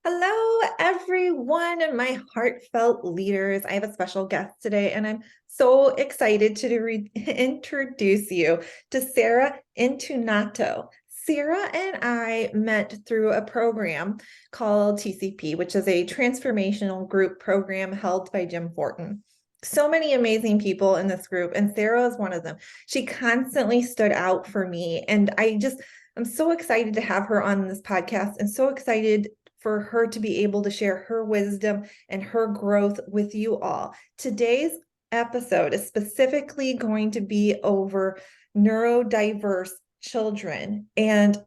Hello, everyone, my heartfelt leaders. I have a special guest today, and I'm so excited to introduce you to Sara Intonato. Sara and I met through a program called TCP, which is a transformational group program held by Jim Fortin. So many amazing people in this group, and Sara is one of them. She constantly stood out for me, and I'm so excited to have her on this podcast and so excited for her to be able to share her wisdom and her growth with you all. Today's episode is specifically going to be over neurodiverse children and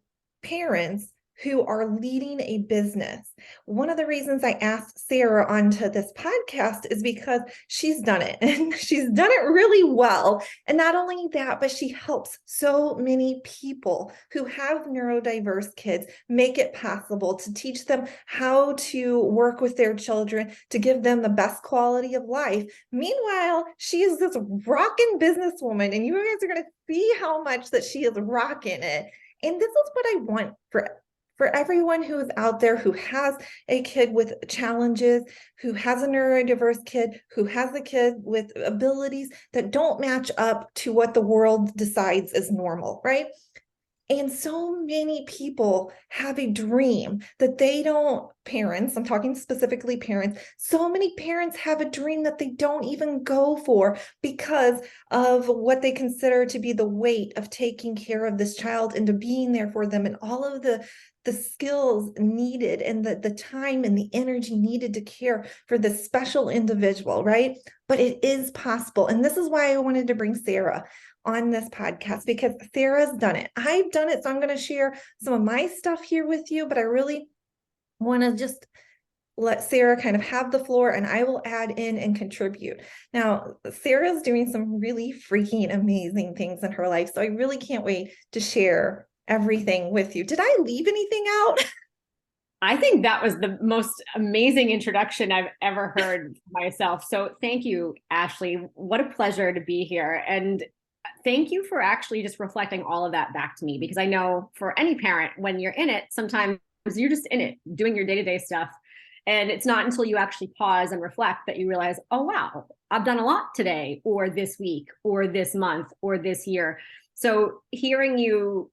parents who are leading a business. One of the reasons I asked Sara onto this podcast is because she's done it and she's done it really well. And not only that, but she helps so many people who have neurodiverse kids make it possible to teach them how to work with their children to give them the best quality of life. Meanwhile, she is this rocking businesswoman, and you guys are going to see how much that she is rocking it. And this is what I want for everyone who is out there who has a kid with challenges, who has a neurodiverse kid, who has a kid with abilities that don't match up to what the world decides is normal, right? And so many people have a dream that they don't, parents, I'm talking specifically parents, so many parents have a dream that they don't even go for because of what they consider to be the weight of taking care of this child and to being there for them and all of the skills needed and the time and the energy needed to care for this special individual, right? But it is possible. And this is why I wanted to bring Sara on this podcast, because Sara's done it. I've done it. So I'm going to share some of my stuff here with you, but I really want to just let Sara kind of have the floor and I will add in and contribute. Now, Sara's doing some really freaking amazing things in her life. So I really can't wait to share everything with you. Did I leave anything out? I think that was the most amazing introduction I've ever heard myself. So thank you, Ashley. What a pleasure to be here. And thank you for actually just reflecting all of that back to me, because I know for any parent, when you're in it, sometimes you're just in it, doing your day-to-day stuff. And it's not until you actually pause and reflect that you realize, oh, wow, I've done a lot today, or this week, or this month, or this year. So hearing you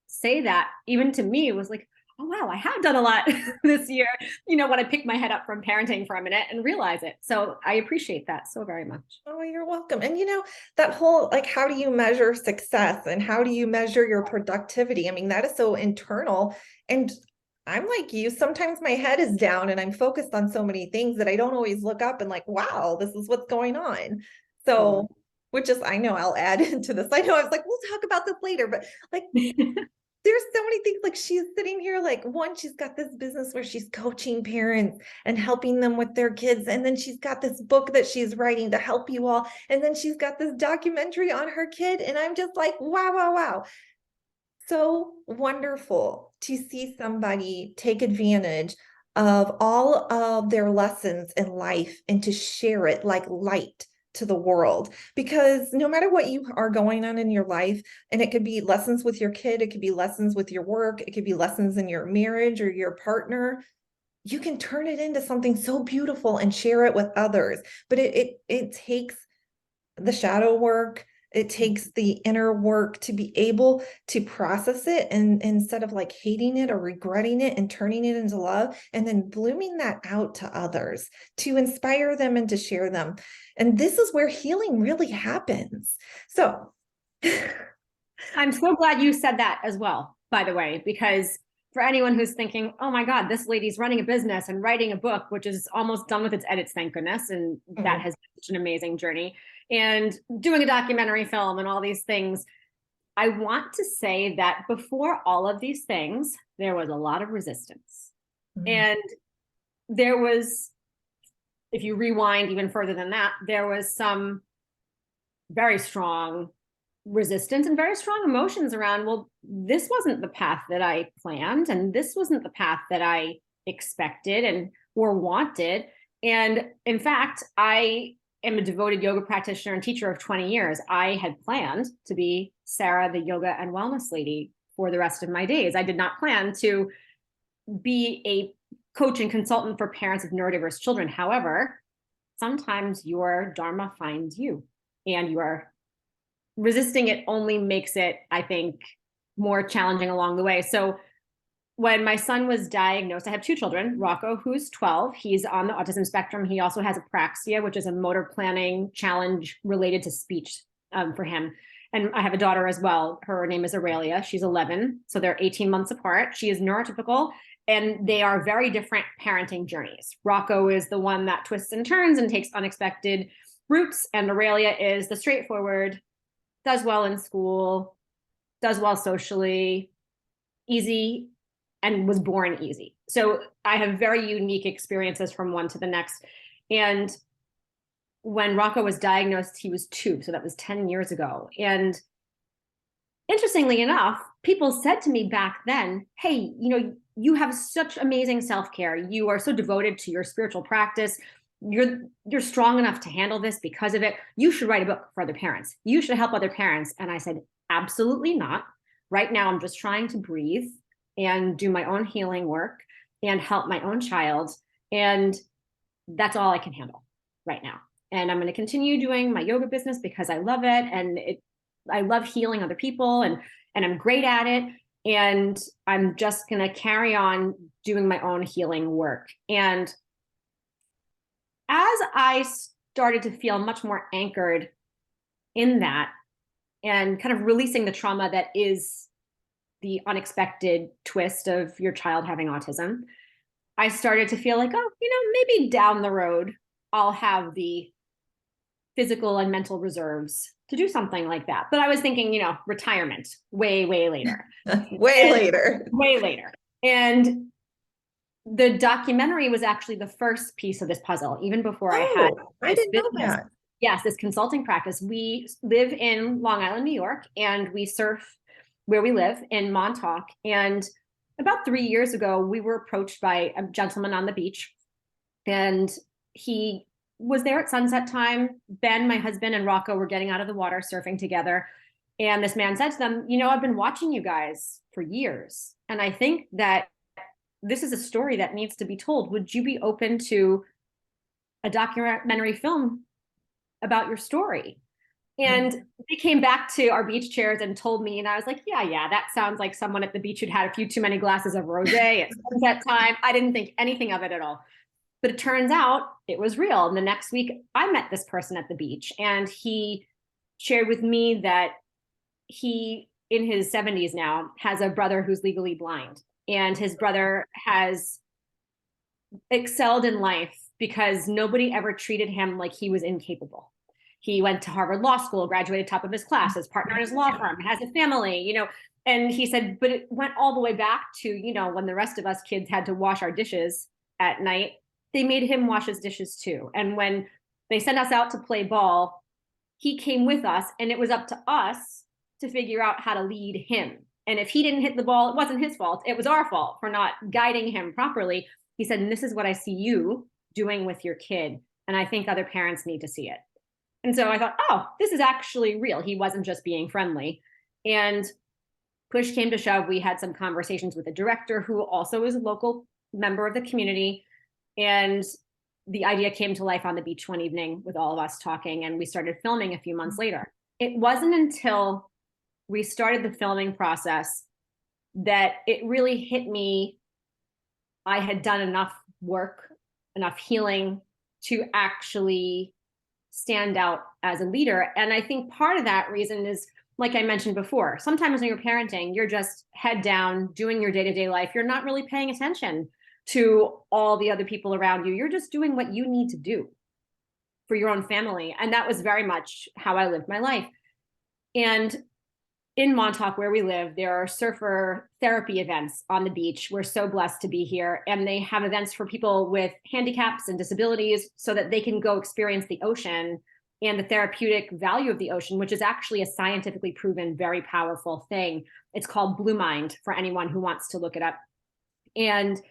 say that, even to me, was like, oh, wow, I have done a lot this year, when I pick my head up from parenting for a minute and realize it. So I appreciate that so very much. Oh, you're welcome. And that whole, like, how do you measure success and how do you measure your productivity? I mean, that is so internal. And I'm like you, sometimes my head is down and I'm focused on so many things that I don't always look up and like, wow, this is what's going on. So, which is, I know I'll add into this. I know I was like, we'll talk about this later, but like, there's so many things. Like, she's sitting here, like, one, she's got this business where she's coaching parents and helping them with their kids. And then she's got this book that she's writing to help you all. And then she's got this documentary on her kid. And I'm just like, wow, wow, wow. So wonderful to see somebody take advantage of all of their lessons in life and to share it like light to the world. Because no matter what you are going on in your life, and it could be lessons with your kid, it could be lessons with your work, it could be lessons in your marriage or your partner, you can turn it into something so beautiful and share it with others. But it takes the shadow work. It takes the inner work to be able to process it, and instead of like hating it or regretting it and turning it into love and then blooming that out to others to inspire them and to share them. And this is where healing really happens. So I'm so glad you said that as well, by the way, because for anyone who's thinking, oh my God, this lady's running a business and writing a book, which is almost done with its edits, thank goodness. And that has been such an amazing journey. And doing a documentary film and all these things. I want to say that before all of these things, there was a lot of resistance. And there was, if you rewind even further than that, there was some very strong resistance and very strong emotions around, well, this wasn't the path that I planned, and this wasn't the path that I expected and or wanted. And in fact, I am a devoted yoga practitioner and teacher of 20 years. I had planned to be Sara, the yoga and wellness lady, for the rest of my days. I did not plan to be a coach and consultant for parents of neurodiverse children. However, sometimes your dharma finds you, and you are resisting it only makes it, I think, more challenging along the way. So when my son was diagnosed, I have two children, Rocco, who's 12. He's on the autism spectrum. He also has apraxia, which is a motor planning challenge related to speech for him. And I have a daughter as well. Her name is Aurelia. She's 11. So they're 18 months apart. She is neurotypical, and they are very different parenting journeys. Rocco is the one that twists and turns and takes unexpected routes. And Aurelia is the straightforward, does well in school, does well socially, easy, and was born easy. So I have very unique experiences from one to the next. And when Rocco was diagnosed, he was 2. So that was 10 years ago. And interestingly enough, people said to me back then, hey, you have such amazing self-care. You are so devoted to your spiritual practice. You're strong enough to handle this because of it. You should write a book for other parents. You should help other parents. And I said, absolutely not. Right now, I'm just trying to breathe and do my own healing work and help my own child. And that's all I can handle right now. And I'm going to continue doing my yoga business because I love it. And I love healing other people, and I'm great at it. And I'm just going to carry on doing my own healing work. And as I started to feel much more anchored in that and kind of releasing the trauma that is the unexpected twist of your child having autism, I started to feel like, oh, maybe down the road, I'll have the physical and mental reserves to do something like that. But I was thinking, retirement way, way later. Way later. Way later. And the documentary was actually the first piece of this puzzle, even before I didn't know that. Yes, this consulting practice. We live in Long Island, New York, and we surf where we live in Montauk. And about 3 years ago, we were approached by a gentleman on the beach, and he was there at sunset time. Ben, my husband, and Rocco were getting out of the water surfing together. And this man said to them, I've been watching you guys for years, and I think that this is a story that needs to be told. Would you be open to a documentary film about your story? And they came back to our beach chairs and told me, and I was like, yeah, that sounds like someone at the beach who'd had a few too many glasses of rosé at sunset time. I didn't think anything of it at all. But it turns out it was real. And the next week, I met this person at the beach, and he shared with me that he, in his 70s now, has a brother who's legally blind. And his brother has excelled in life because nobody ever treated him like he was incapable. He went to Harvard Law School, graduated top of his class, his partner in his law firm, has a family, and he said, but it went all the way back to, when the rest of us kids had to wash our dishes at night, they made him wash his dishes too. And when they sent us out to play ball, he came with us, and it was up to us to figure out how to lead him. And if he didn't hit the ball, it wasn't his fault. It was our fault for not guiding him properly. He said, and this is what I see you doing with your kid. And I think other parents need to see it. And so I thought, oh, this is actually real. He wasn't just being friendly. And push came to shove. We had some conversations with the director, who also is a local member of the community. And the idea came to life on the beach one evening with all of us talking, and we started filming a few months later. It wasn't until we started the filming process that it really hit me. I had done enough work, enough healing to actually stand out as a leader. And I think part of that reason is, like I mentioned before, sometimes when you're parenting, you're just head down, doing your day-to-day life. You're not really paying attention to all the other people around you. You're just doing what you need to do for your own family. And that was very much how I lived my life. And in Montauk, where we live, there are surfer therapy events on the beach. We're so blessed to be here. And they have events for people with handicaps and disabilities so that they can go experience the ocean and the therapeutic value of the ocean, which is actually a scientifically proven, very powerful thing. It's called Blue Mind, for anyone who wants to look it up. And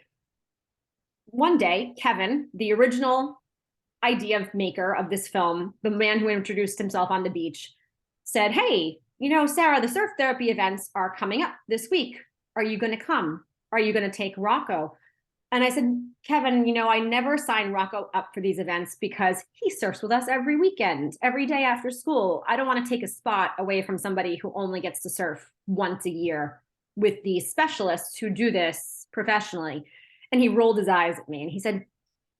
one day, Kevin, the original idea maker of this film, the man who introduced himself on the beach, said, hey, Sara, the surf therapy events are coming up this week. Are you going to come? Are you going to take Rocco? And I said, Kevin, I never sign Rocco up for these events because he surfs with us every weekend, every day after school. I don't want to take a spot away from somebody who only gets to surf once a year with these specialists who do this professionally. And he rolled his eyes at me and he said,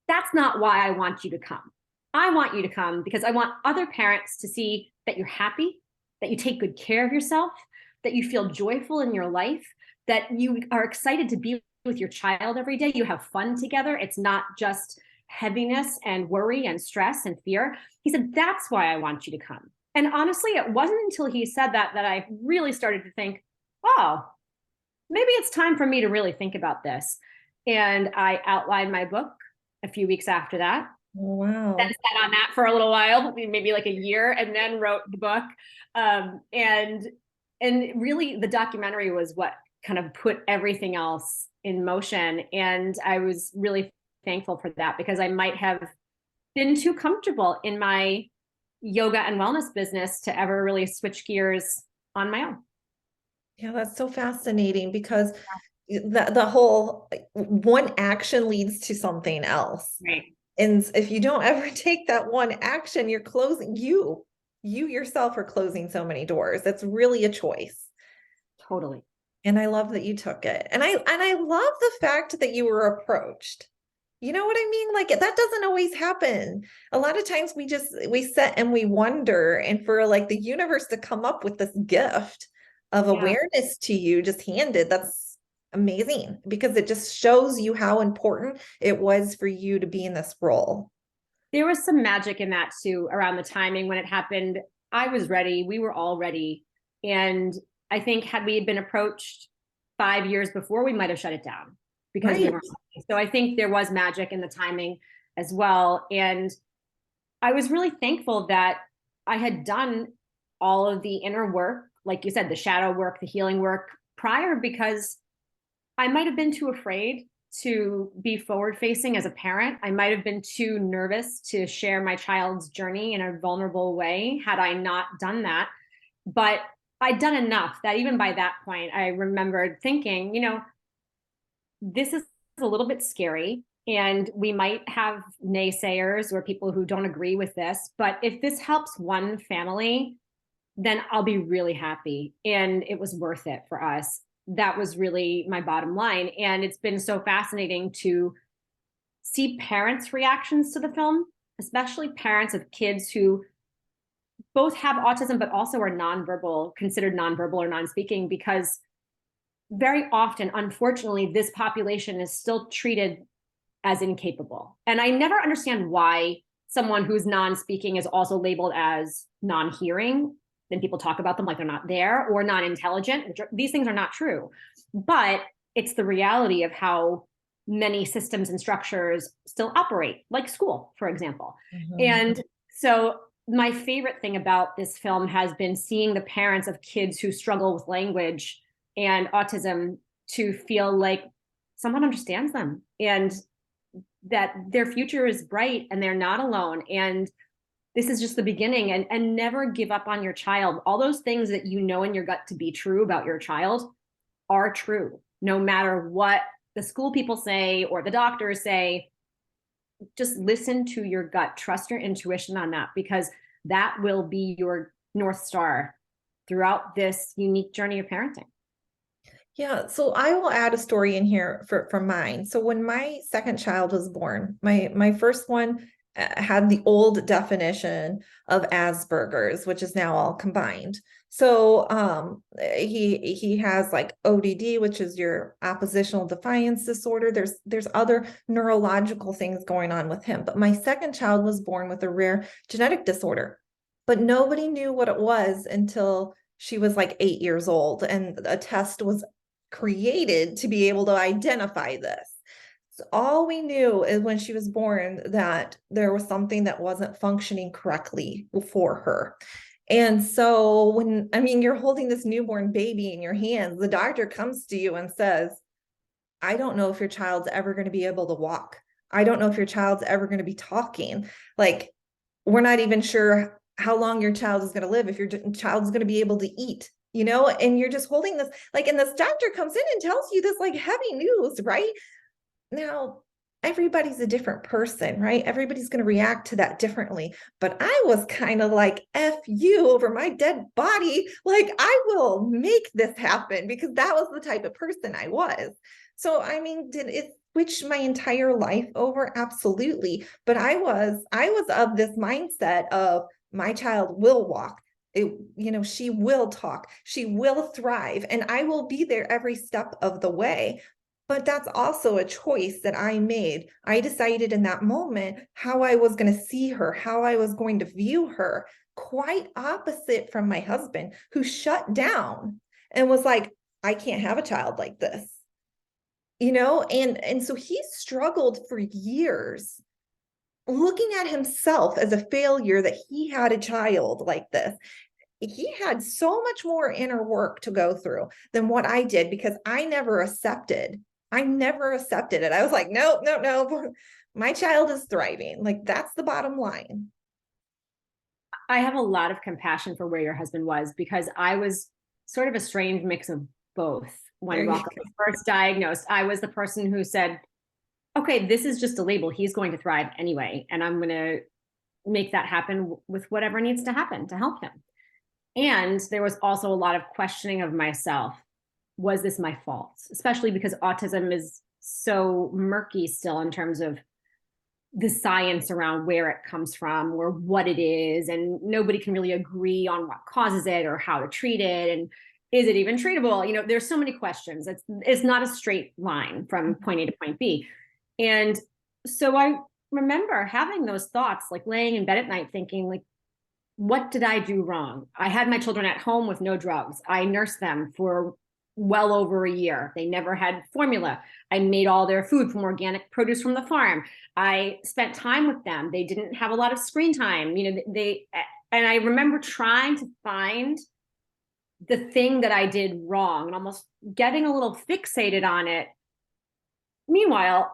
that's not why I want you to come. I want you to come because I want other parents to see that you're happy, that you take good care of yourself, that you feel joyful in your life, that you are excited to be with your child every day. You have fun together. It's not just heaviness and worry and stress and fear. He said, that's why I want you to come. And honestly, it wasn't until he said that I really started to think, oh, maybe it's time for me to really think about this. And I outlined my book a few weeks after that. Wow. Then sat on that for a little while, maybe like a year, and then wrote the book. And really the documentary was what kind of put everything else in motion. And I was really thankful for that because I might have been too comfortable in my yoga and wellness business to ever really switch gears on my own. Yeah, that's so fascinating because the whole one action leads to something else. Right. And if you don't ever take that one action, you're closing you yourself are closing so many doors. It's really a choice. Totally. And I love that you took it. And I love the fact that you were approached. You know what I mean? Like that doesn't always happen. A lot of times we sit and we wonder, and for like the universe to come up with this gift of awareness to you just handed, that's amazing because it just shows you how important it was for you to be in this role. There was some magic in that too around the timing when it happened. I was ready. We were all ready. And I think had we been approached 5 years before, we might have shut it down because we weren't ready. So I think there was magic in the timing as well. And I was really thankful that I had done all of the inner work, like you said, the shadow work, the healing work prior, because I might have been too afraid to be forward facing as a parent. I might have been too nervous to share my child's journey in a vulnerable way had I not done that. But I'd done enough that even by that point, I remembered thinking, this is a little bit scary and we might have naysayers or people who don't agree with this, but if this helps one family, then I'll be really happy. And it was worth it for us. That was really my bottom line. And it's been so fascinating to see parents' reactions to the film, especially parents of kids who both have autism, but also are considered nonverbal or non-speaking, because very often, unfortunately, this population is still treated as incapable. And I never understand why someone who's non-speaking is also labeled as non-hearing. Then people talk about them like they're not there, or non-intelligent. These things are not true. But it's the reality of how many systems and structures still operate, like school, for example. Mm-hmm. And so my favorite thing about this film has been seeing the parents of kids who struggle with language and autism to feel like someone understands them and that their future is bright and they're not alone. And this is just the beginning. And never give up on your child. All those things that you know in your gut to be true about your child are true, no matter what the school people say or the doctors say. Just listen to your gut, trust your intuition on that, because that will be your North Star throughout this unique journey of parenting. Yeah, so I will add a story in here for mine. So when my second child was born, my first one had the old definition of Asperger's, which is now all combined. So he has like ODD, which is your oppositional defiance disorder. There's other neurological things going on with him. But my second child was born with a rare genetic disorder, but nobody knew what it was until she was like 8 years old, and a test was created to be able to identify this. So all we knew is when she was born that there was something that wasn't functioning correctly for her. And so you're holding this newborn baby in your hands, the doctor comes to you and says, I don't know if your child's ever going to be able to walk. I don't know if your child's ever going to be talking. Like, we're not even sure how long your child is going to live, if your child's going to be able to eat, and you're just holding this, like, and this doctor comes in and tells you this like heavy news, right? Now, everybody's a different person, right? Everybody's going to react to that differently. But I was kind of like, F you over my dead body. Like, I will make this happen, because that was the type of person I was. So, I mean, did it switch my entire life over? Absolutely. But I was of this mindset of, my child will walk. She will talk, she will thrive, and I will be there every step of the way. But that's also a choice that I made. I decided in that moment how I was going to see her, how I was going to view her, quite opposite from my husband, who shut down and was like, I can't have a child like this. And so he struggled for years, looking at himself as a failure that he had a child like this. He had so much more inner work to go through than what I did, because I never accepted it. I was like, nope, nope, nope. My child is thriving. Like, that's the bottom line. I have a lot of compassion for where your husband was, because I was sort of a strange mix of both. When Rocco was first diagnosed, I was the person who said, okay, this is just a label. He's going to thrive anyway. And I'm going to make that happen with whatever needs to happen to help him. And there was also a lot of questioning of myself. Was this my fault? Especially because autism is so murky still in terms of the science around where it comes from or what it is. And nobody can really agree on what causes it or how to treat it. And is it even treatable? There's so many questions. It's not a straight line from point A to point B. And so I remember having those thoughts, like laying in bed at night thinking, like, what did I do wrong? I had my children at home with no drugs. I nursed them for well over a year. They never had formula. I made all their food from organic produce from the farm. I spent time with them. They didn't have a lot of screen time. And I remember trying to find the thing that I did wrong and almost getting a little fixated on it. Meanwhile,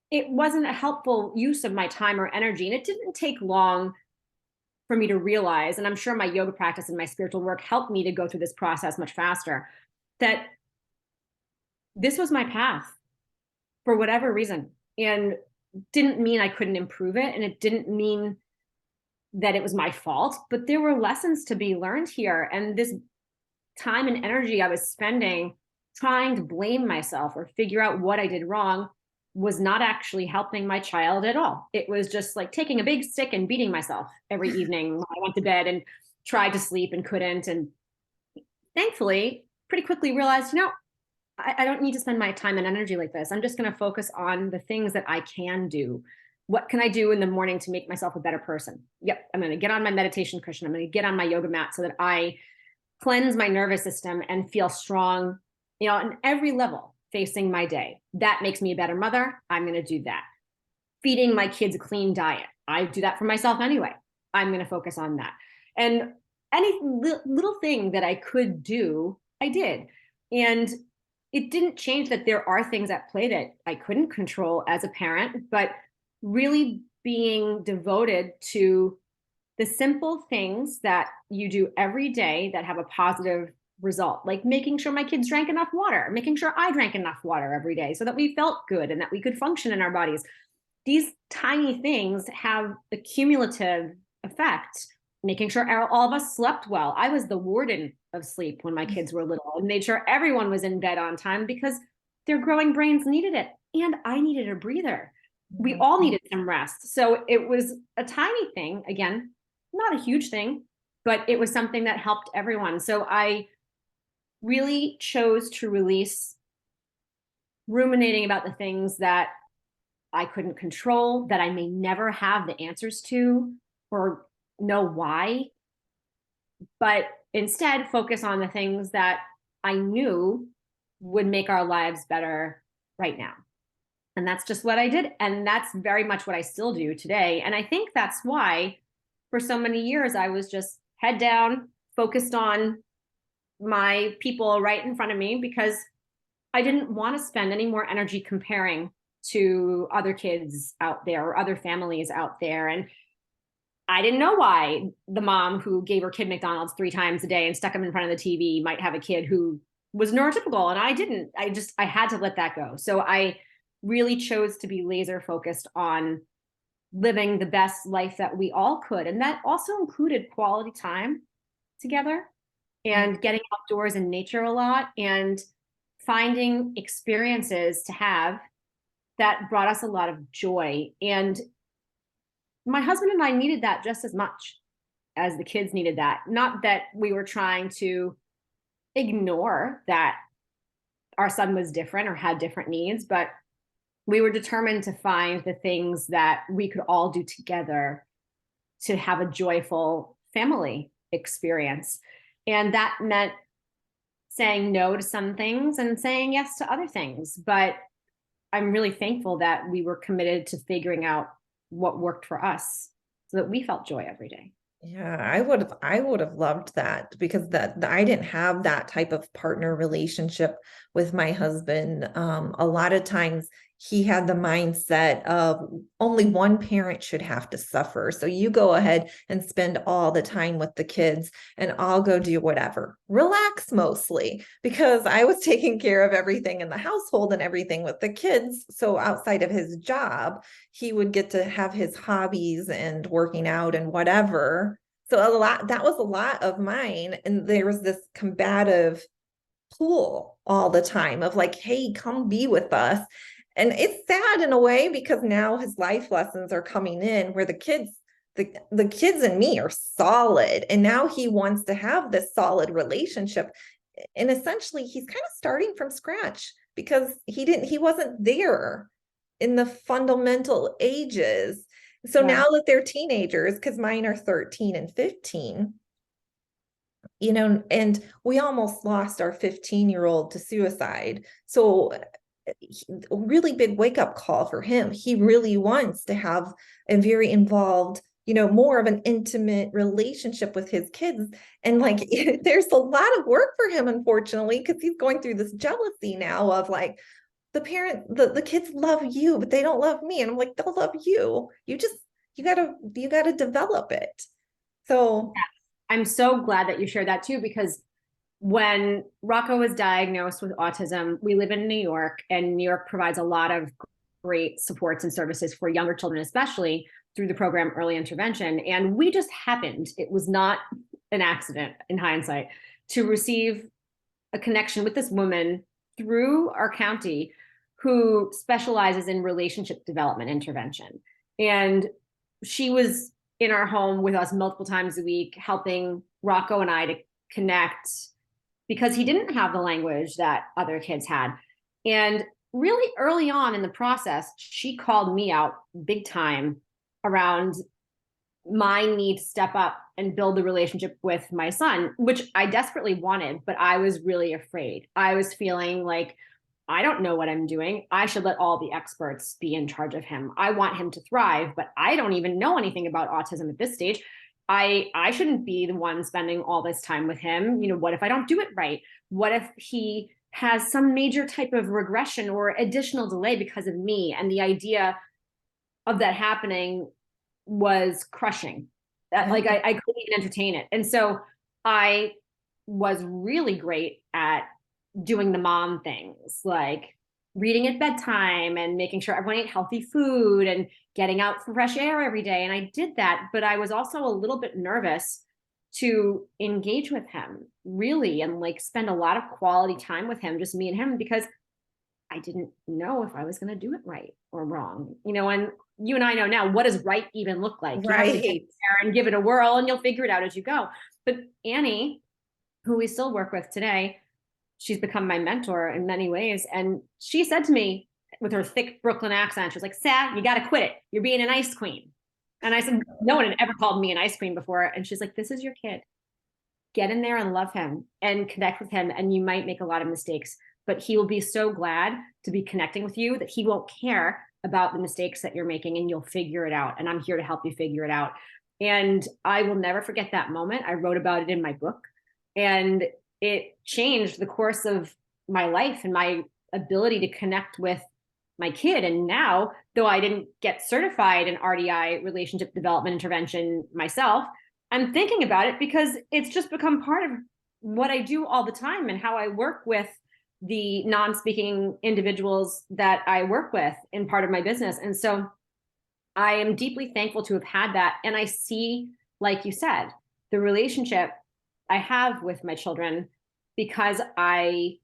it wasn't a helpful use of my time or energy. And it didn't take long for me to realize, and I'm sure my yoga practice and my spiritual work helped me to go through this process much faster, that this was my path for whatever reason. And didn't mean I couldn't improve it. And it didn't mean that it was my fault, but there were lessons to be learned here. And this time and energy I was spending trying to blame myself or figure out what I did wrong was not actually helping my child at all. It was just like taking a big stick and beating myself every evening when I went to bed and tried to sleep and couldn't. And thankfully, pretty quickly realized, I don't need to spend my time and energy like this. I'm just going to focus on the things that I can do. What can I do in the morning to make myself a better person? Yep, I'm going to get on my meditation cushion. I'm going to get on my yoga mat so that I cleanse my nervous system and feel strong, on every level facing my day. That makes me a better mother. I'm going to do that. Feeding my kids a clean diet. I do that for myself anyway. I'm going to focus on that. And any little thing that I could do, I did. And it didn't change that there are things at play that I couldn't control as a parent, but really being devoted to the simple things that you do every day that have a positive result, like making sure my kids drank enough water, making sure I drank enough water every day so that we felt good and that we could function in our bodies. These tiny things have a cumulative effect, making sure all of us slept well. I was the warden of sleep when my kids were little and made sure everyone was in bed on time because their growing brains needed it. And I needed a breather. We all needed some rest. So it was a tiny thing, again, not a huge thing, but it was something that helped everyone. So I really chose to release ruminating about the things that I couldn't control, that I may never have the answers to or know why, but instead focus on the things that I knew would make our lives better right now. And that's just what I did. And that's very much what I still do today. And I think that's why for so many years, I was just head down, focused on my people right in front of me, because I didn't want to spend any more energy comparing to other kids out there or other families out there. And I didn't know why the mom who gave her kid McDonald's 3 times a day and stuck him in front of the TV might have a kid who was neurotypical, and I didn't. I had to let that go. So I really chose to be laser focused on living the best life that we all could. And that also included quality time together and getting outdoors in nature a lot and finding experiences to have that brought us a lot of joy. And my husband and I needed that just as much as the kids needed that. Not that we were trying to ignore that our son was different or had different needs, but we were determined to find the things that we could all do together to have a joyful family experience. And that meant saying no to some things and saying yes to other things. But I'm really thankful that we were committed to figuring out what worked for us so that we felt joy every day. Yeah, I would have loved that because I didn't have that type of partner relationship with my husband. A lot of times he had the mindset of only one parent should have to suffer. So you go ahead and spend all the time with the kids and I'll go do whatever. Relax mostly because I was taking care of everything in the household and everything with the kids. So outside of his job, he would get to have his hobbies and working out and whatever. So that was a lot of mine. And there was this combative pull all the time of like, hey, come be with us. And it's sad in a way because now his life lessons are coming in where the kids and me are solid. And now he wants to have this solid relationship. And essentially he's kind of starting from scratch because he wasn't there in the fundamental ages. So now that they're teenagers, because mine are 13 and 15, and we almost lost our 15-year-old to suicide. So a really big wake-up call for him. He really wants to have a very involved, more of an intimate relationship with his kids. And like, there's a lot of work for him, unfortunately, because he's going through this jealousy now of like, the kids love you, but they don't love me. And I'm like, they'll love you. You gotta develop it. So I'm so glad that you shared that too, because when Rocco was diagnosed with autism, we live in New York, and New York provides a lot of great supports and services for younger children, especially through the program Early Intervention. And we just happened, it was not an accident in hindsight, to receive a connection with this woman through our county who specializes in relationship development intervention. And she was in our home with us multiple times a week, helping Rocco and I to connect because he didn't have the language that other kids had. And really early on in the process, she called me out big time around my need to step up and build the relationship with my son, which I desperately wanted, but I was really afraid. I was feeling like, I don't know what I'm doing. I should let all the experts be in charge of him. I want him to thrive, but I don't even know anything about autism at this stage. I shouldn't be the one spending all this time with him. What if I don't do it right? What if he has some major type of regression or additional delay because of me? And the idea of that happening was crushing. That like I couldn't even entertain it. And so I was really great at doing the mom things, like reading at bedtime and making sure everyone ate healthy food and getting out for fresh air every day. And I did that, but I was also a little bit nervous to engage with him really and like spend a lot of quality time with him, just me and him, because I didn't know if I was going to do it right or wrong. And you and I know now, what does right even look like? You have to get there and give it a whirl and you'll figure it out as you go. But Annie, who we still work with today, she's become my mentor in many ways. And she said to me with her thick Brooklyn accent, she was like, Sat, you got to quit it. You're being an ice queen. And I said, no one had ever called me an ice queen before. And she's like, this is your kid. Get in there and love him and connect with him. And you might make a lot of mistakes, but he will be so glad to be connecting with you that he won't care about the mistakes that you're making and you'll figure it out. And I'm here to help you figure it out. And I will never forget that moment. I wrote about it in my book, and it changed the course of my life and my ability to connect with my kid. And now, though I didn't get certified in RDI, relationship development intervention myself, I'm thinking about it because it's just become part of what I do all the time and how I work with the non-speaking individuals that I work with in part of my business. And so I am deeply thankful to have had that. And I see, like you said, the relationship I have with my children because I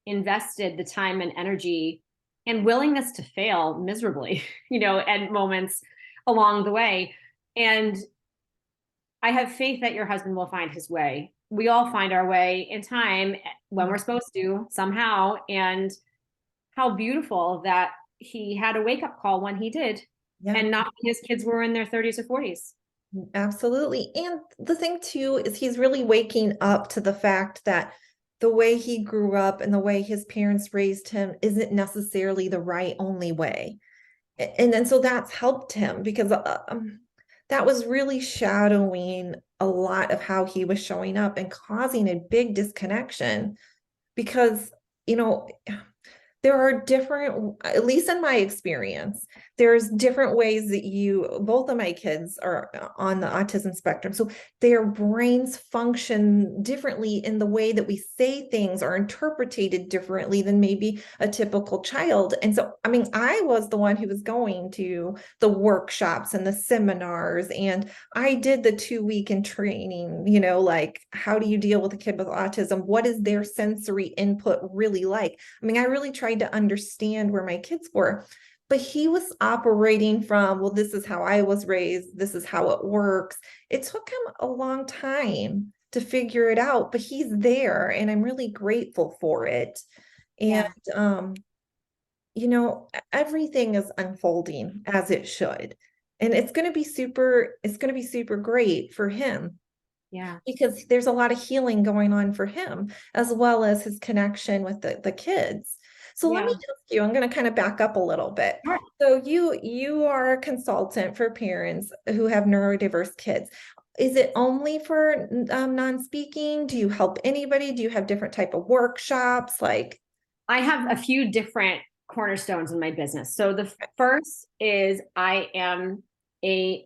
invested the time and energy and willingness to fail miserably, at moments along the way. And I have faith that your husband will find his way. We all find our way in time when we're supposed to somehow. And how beautiful that he had a wake up call when he did, Yeah. and not when his kids were in their 30s or 40s. Absolutely. And the thing too is he's really waking up to the fact that the way he grew up and the way his parents raised him isn't necessarily the right only way. And then so that's helped him because that was really shadowing a lot of how he was showing up and causing a big disconnection because, there are different, at least in my experience, there's different ways that both of my kids are on the autism spectrum. So their brains function differently in the way that we say things are interpreted differently than maybe a typical child. And so, I mean, I was the one who was going to the workshops and the seminars, and I did the 2 week in training, like how do you deal with a kid with autism? What is their sensory input really like? I mean, I really tried to understand where my kids were, but he was operating from, well, this is how I was raised. This is how it works. It took him a long time to figure it out, but he's there and I'm really grateful for it. And, Yeah. everything is unfolding as it should. And it's going to be super great for him. Yeah. Because there's a lot of healing going on for him, as well as his connection with the kids. So let me Yeah. ask you, I'm going to kind of back up a little bit. Sure. So you are a consultant for parents who have neurodiverse kids. Is it only for non-speaking? Do you help anybody? Do you have different type of workshops? Like, I have a few different cornerstones in my business. So the first is I am a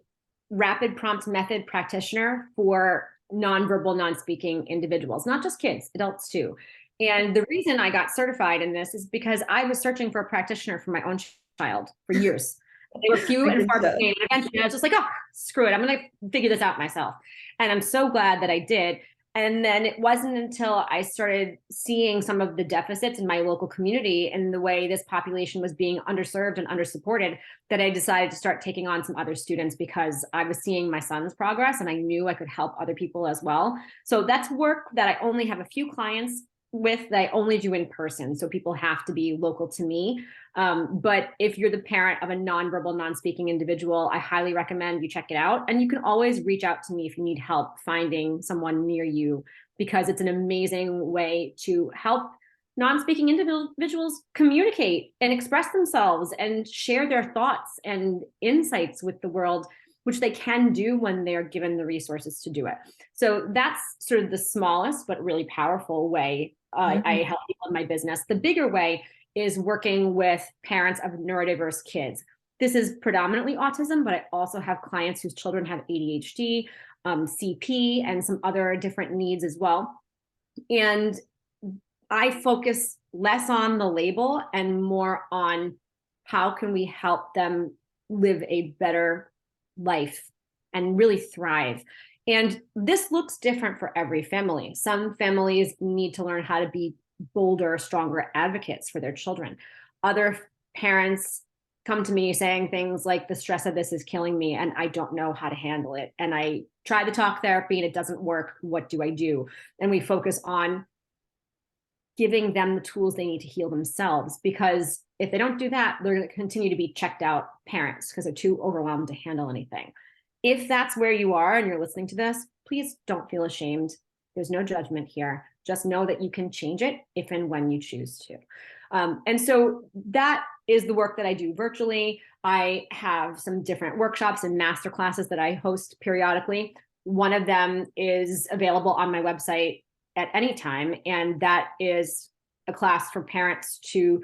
rapid prompt method practitioner for nonverbal, non-speaking individuals, not just kids, adults too. And the reason I got certified in this is because I was searching for a practitioner for my own child for years. They were few I and did far too. between. And eventually I was just like, oh, screw it. I'm going to figure this out myself. And I'm so glad that I did. And then it wasn't until I started seeing some of the deficits in my local community and the way this population was being underserved and undersupported that I decided to start taking on some other students because I was seeing my son's progress and I knew I could help other people as well. So that's work that I only have a few clients with that I only do in person. So people have to be local to me. But if you're the parent of a nonverbal, non-speaking individual, I highly recommend you check it out. And you can always reach out to me if you need help finding someone near you, because it's an amazing way to help non-speaking individuals communicate and express themselves and share their thoughts and insights with the world, which they can do when they're given the resources to do it. So that's sort of the smallest but really powerful way I help people in my business. The bigger way is working with parents of neurodiverse kids. This is predominantly autism, but I also have clients whose children have ADHD, CP, and some other different needs as well. And I focus less on the label and more on how can we help them live a better life and really thrive. And this looks different for every family. Some families need to learn how to be bolder, stronger advocates for their children. Other parents come to me saying things like, the stress of this is killing me and I don't know how to handle it. And I try the talk therapy and it doesn't work. What do I do? And we focus on giving them the tools they need to heal themselves, because if they don't do that, they're going to continue to be checked out parents because they're too overwhelmed to handle anything. If that's where you are and you're listening to this, please don't feel ashamed. There's no judgment here. Just know that you can change it if and when you choose to. And so that is the work that I do virtually. I have some different workshops and master classes that I host periodically. One of them is available on my website at any time, and that is a class for parents to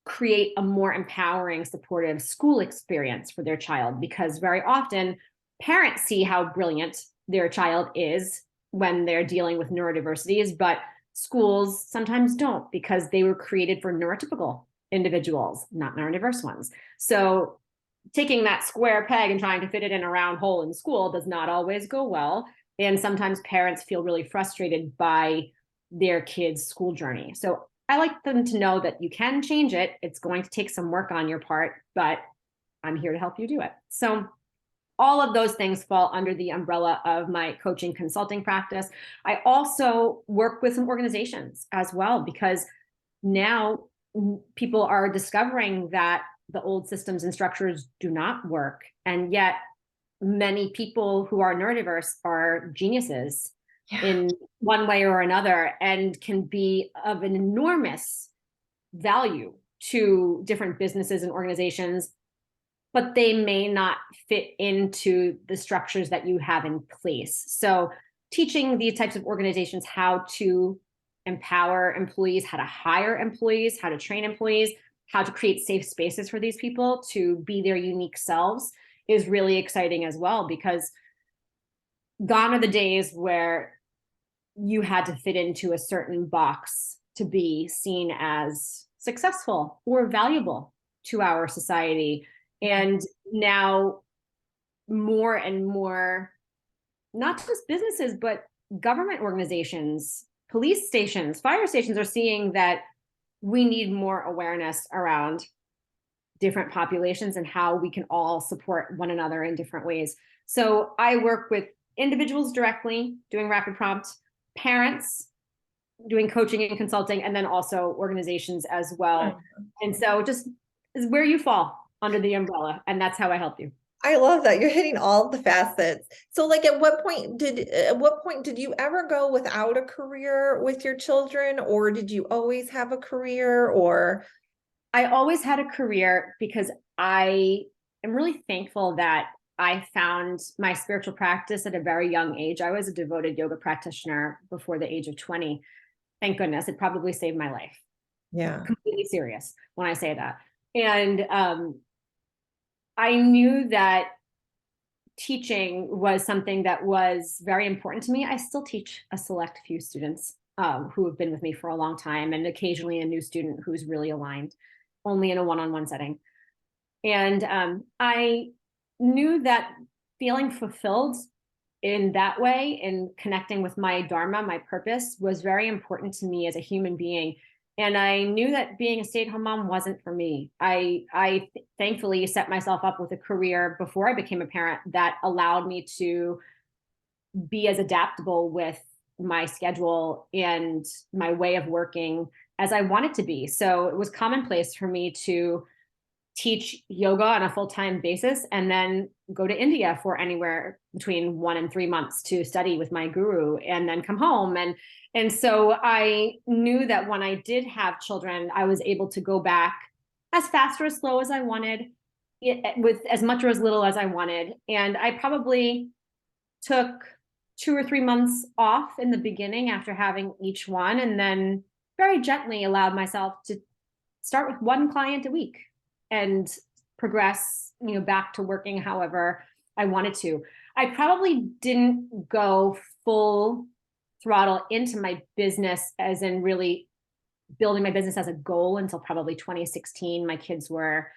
create a more empowering, supportive school experience for their child, because very often parents see how brilliant their child is when they're dealing with neurodiversities, but schools sometimes don't because they were created for neurotypical individuals, not neurodiverse ones. So taking that square peg and trying to fit it in a round hole in school does not always go well. And sometimes parents feel really frustrated by their kids' school journey. So I like them to know that you can change it. It's going to take some work on your part, but I'm here to help you do it. So all of those things fall under the umbrella of my coaching consulting practice. I also work with some organizations as well, because now people are discovering that the old systems and structures do not work. And yet many people who are neurodiverse are geniuses in one way or another and can be of an enormous value to different businesses and organizations, but they may not fit into the structures that you have in place. So teaching these types of organizations how to empower employees, how to hire employees, how to train employees, how to create safe spaces for these people to be their unique selves is really exciting as well, because gone are the days where you had to fit into a certain box to be seen as successful or valuable to our society. And now more and more, not just businesses, but government organizations, police stations, fire stations are seeing that we need more awareness around different populations and how we can all support one another in different ways. So I work with individuals directly doing rapid prompt, parents doing coaching and consulting, and then also organizations as well. And so just is where you fall under the umbrella, and that's how I help you. I love that you're hitting all the facets. So like at what point did you ever go without a career with your children, or did you always have a career? Or I always had a career because I am really thankful that I found my spiritual practice at a very young age. I was a devoted yoga practitioner before the age of 20. Thank goodness, it probably saved my life. yeah. Completely serious when I say that. And I knew that teaching was something that was very important to me. I still teach a select few students who have been with me for a long time, and occasionally a new student who's really aligned, only in a one-on-one setting. And I knew that feeling fulfilled in that way, in connecting with my dharma, my purpose, was very important to me as a human being. And I knew that being a stay-at-home mom wasn't for me. I thankfully set myself up with a career before I became a parent that allowed me to be as adaptable with my schedule and my way of working as I wanted to be. So it was commonplace for me to teach yoga on a full-time basis and then go to India for anywhere between 1 and 3 months to study with my guru, and then come home. And so I knew that when I did have children, I was able to go back as fast or as slow as I wanted, with as much or as little as I wanted. And I probably took 2 or 3 months off in the beginning after having each one, and then very gently allowed myself to start with one client a week and progress, back to working however I wanted to. I probably didn't go full throttle into my business, as in really building my business as a goal, until probably 2016. My kids were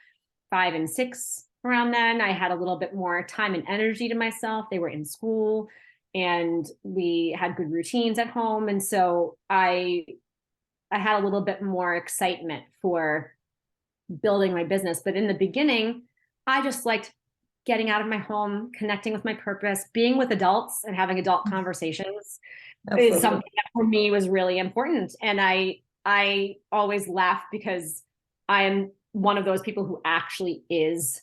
5 and 6 around then. I had a little bit more time and energy to myself. They were in school and we had good routines at home. And so I had a little bit more excitement for building my business. But in the beginning, I just liked getting out of my home, connecting with my purpose, being with adults and having adult conversations. Absolutely. Is something that for me was really important. And I always laugh because I am one of those people who actually is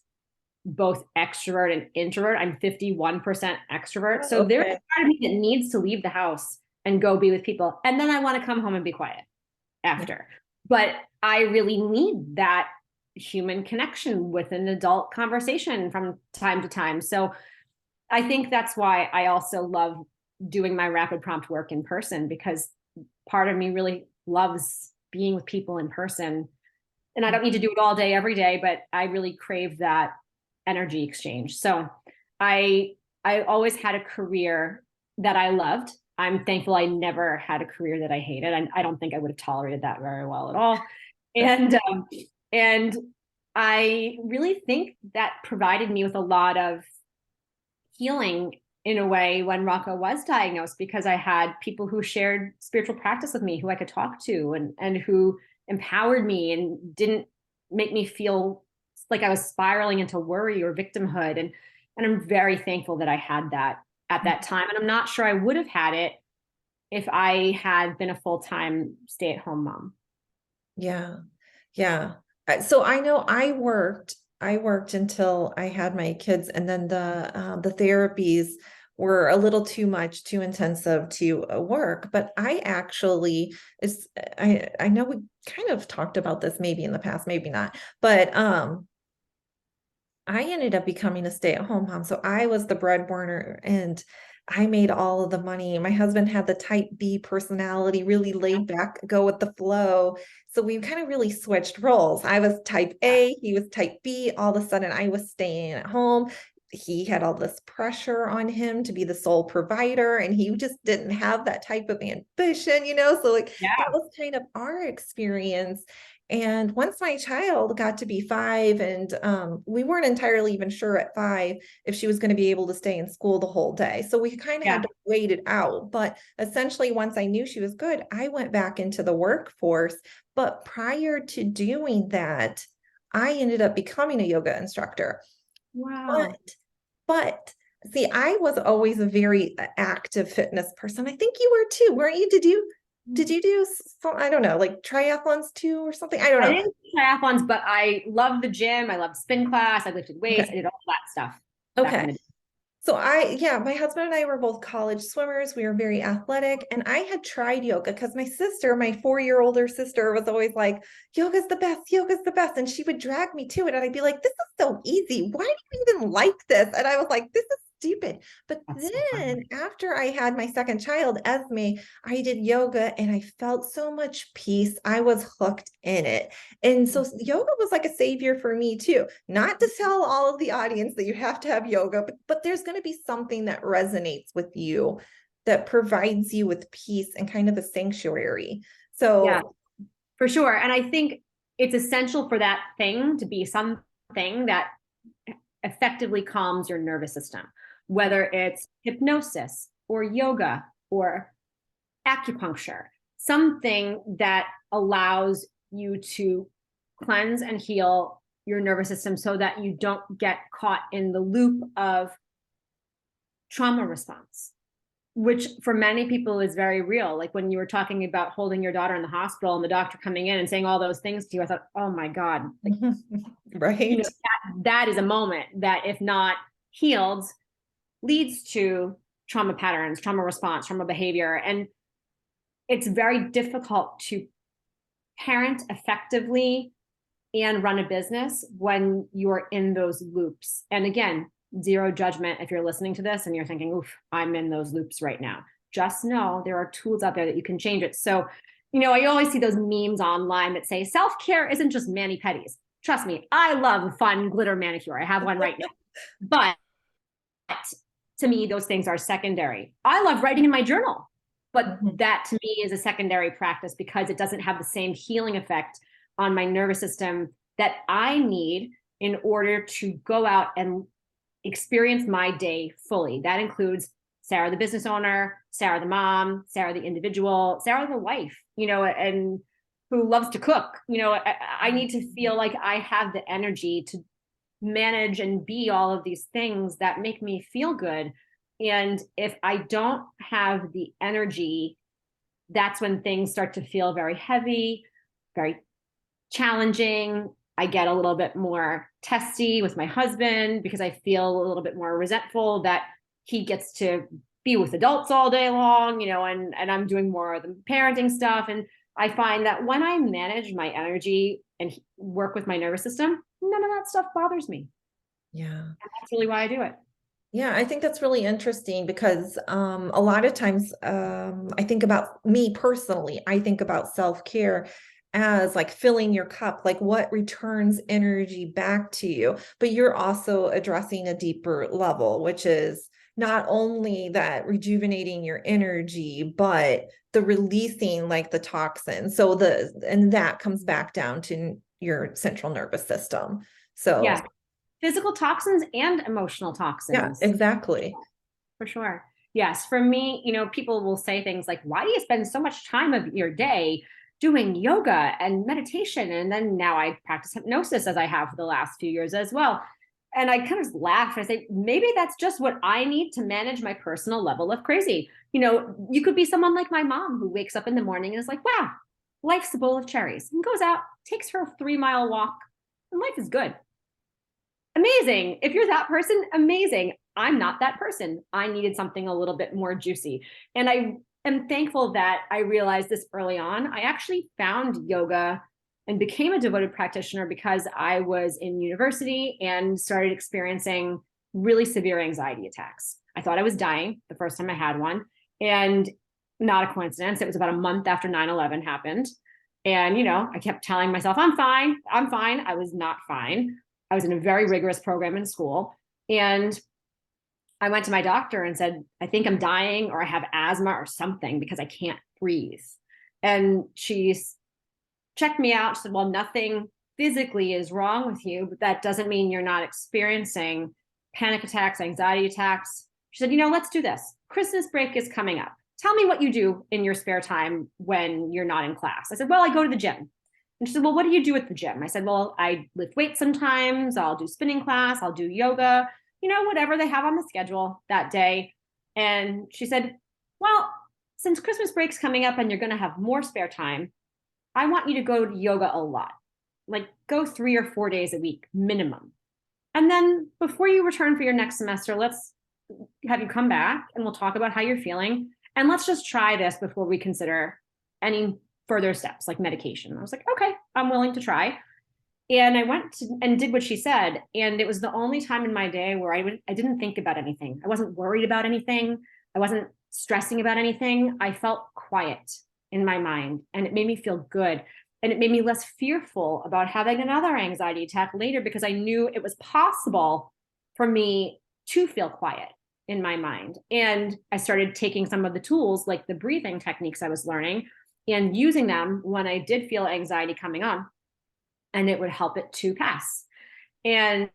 both extrovert and introvert. I'm 51% extrovert. So there's a part of me that needs to leave the house and go be with people. And then I want to come home and be quiet after. But I really need that human connection with an adult conversation from time to time. So I think that's why I also love doing my rapid prompt work in person, because part of me really loves being with people in person. And I don't need to do it all day, every day, but I really crave that energy exchange. So I always had a career that I loved. I'm thankful I never had a career that I hated. I don't think I would have tolerated that very well at all. And I really think that provided me with a lot of healing in a way when Rocco was diagnosed, because I had people who shared spiritual practice with me, who I could talk to, and who empowered me and didn't make me feel like I was spiraling into worry or victimhood. And I'm very thankful that I had that at that time. And I'm not sure I would have had it if I had been a full-time stay-at-home mom. Yeah. Yeah. So I know I worked until I had my kids, and then the therapies were a little too intensive to work. But I actually is I know we kind of talked about this maybe in the past, maybe not, but I ended up becoming a stay-at-home mom. So I was the breadwinner and I made all of the money. My husband had the type B personality, really laid back, go with the flow. So we kind of really switched roles. I was type A, he was type B. All of a sudden, I was staying at home. He had all this pressure on him to be the sole provider, and he just didn't have that type of ambition, you know? So, like, that Yeah. was kind of our experience. And once my child got to be 5, and we weren't entirely even sure at 5 if she was going to be able to stay in school the whole day. So we kind of Yeah. had to wait it out. But essentially, once I knew she was good, I went back into the workforce. But prior to doing that, I ended up becoming a yoga instructor. But, Wow. but see, I was always a very active fitness person. I think you were too, weren't you? Did you do some, I don't know, like triathlons too or something? I don't I know. didn't do triathlons, but I loved the gym. I loved spin class. I lifted weights. I Okay. did all that stuff back in Okay. the day. So yeah, my husband and I were both college swimmers. We were very athletic, and I had tried yoga because my sister, my 4 year older sister, was always like, yoga's the best, yoga's the best. And she would drag me to it. And I'd be like, this is so easy. Why do you even like this? And I was like, this is stupid. But That's so then fun. after I had my second child, Esme, I did yoga and I felt so much peace. I was hooked in it. And so yoga was like a savior for me too. Not to tell all of the audience that you have to have yoga, but there's going to be something that resonates with you, that provides you with peace and kind of a sanctuary. Yeah, So for sure. And I think it's essential for that thing to be something that effectively calms your nervous system, whether it's hypnosis or yoga or acupuncture, something that allows you to cleanse and heal your nervous system so that you don't get caught in the loop of trauma response, which for many people is very real. Like when you were talking about holding your daughter in the hospital and the doctor coming in and saying all those things to you, I thought, oh my God, like, right. that is a moment that, if not healed, leads to trauma patterns, trauma response, trauma behavior. And it's very difficult to parent effectively and run a business when you're in those loops. And again, zero judgment if you're listening to this and you're thinking, oof, I'm in those loops right now. Just know there are tools out there that you can change it. So, I always see those memes online that say self-care isn't just mani-pedis. Trust me, I love a fun glitter manicure. I have one right now. But to me, those things are secondary. I love writing in my journal, but that to me is a secondary practice because it doesn't have the same healing effect on my nervous system that I need in order to go out and experience my day fully. That includes Sara, the business owner, Sara, the mom, Sara, the individual, Sara, the wife, and who loves to cook. I need to feel like I have the energy to manage and be all of these things that make me feel good. And if I don't have the energy, that's when things start to feel very heavy, very challenging. I get a little bit more testy with my husband because I feel a little bit more resentful that he gets to be with adults all day long, and I'm doing more of the parenting stuff. And I find that when I manage my energy and work with my nervous system, none of that stuff bothers me. Yeah. And that's really why I do it. Yeah, I think that's really interesting because a lot of times I think about me personally, I think about self-care as like filling your cup, like what returns energy back to you. But you're also addressing a deeper level, which is not only that rejuvenating your energy, but the releasing like the toxins. So and that comes back down to your central nervous system. So Yes, physical toxins and emotional yeah, toxins. exactly. For sure. Yes. For me, people will say things like, why do you spend so much time of your day doing yoga and meditation? And then now I practice hypnosis, as I have for the last few years as well. And I kind of laugh. I say, maybe that's just what I need to manage my personal level of crazy. You could be someone like my mom who wakes up in the morning and is like, wow, life's a bowl of cherries, and goes out, takes her 3 mile walk, and life is good. Amazing. If you're that person, amazing. I'm not that person. I needed something a little bit more juicy. And I am thankful that I realized this early on. I actually found yoga and became a devoted practitioner because I was in university and started experiencing really severe anxiety attacks. I thought I was dying the first time I had one. And not a coincidence, it was about a month after 9/11 happened. And, I kept telling myself, I'm fine. I'm fine. I was not fine. I was in a very rigorous program in school. And I went to my doctor and said, I think I'm dying, or I have asthma or something, because I can't breathe. And she checked me out. She said, well, nothing physically is wrong with you, but that doesn't mean you're not experiencing panic attacks, anxiety attacks. She said, let's do this. Christmas break is coming up. Tell me what you do in your spare time when you're not in class. I said, well, I go to the gym. And she said, well, what do you do at the gym? I said, well, I lift weights sometimes. I'll do spinning class. I'll do yoga, whatever they have on the schedule that day. And she said, well, since Christmas break's coming up and you're going to have more spare time, I want you to go to yoga a lot. Like, go 3 or 4 days a week minimum. And then before you return for your next semester, let's have you come back and we'll talk about how you're feeling. And let's just try this before we consider any further steps like medication. I was like, okay, I'm willing to try. And I went and did what she said. And it was the only time in my day where I didn't think about anything. I wasn't worried about anything. I wasn't stressing about anything. I felt quiet in my mind, and it made me feel good. And it made me less fearful about having another anxiety attack later, because I knew it was possible for me to feel quiet in my mind. And I started taking some of the tools, like the breathing techniques I was learning, and using them when I did feel anxiety coming on, and it would help it to pass. And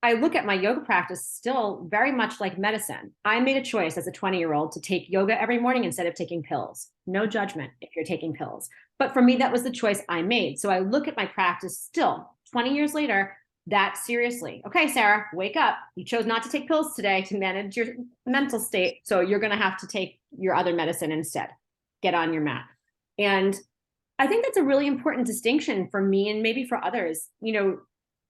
I look at my yoga practice still very much like medicine. I made a choice as a 20-year-old to take yoga every morning instead of taking pills. No judgment if you're taking pills. But for me, that was the choice I made. So I look at my practice still 20 years later that seriously. Okay, Sarah, wake up. You chose not to take pills today to manage your mental state. So you're going to have to take your other medicine instead. Get on your mat. And I think that's a really important distinction for me, and maybe for others.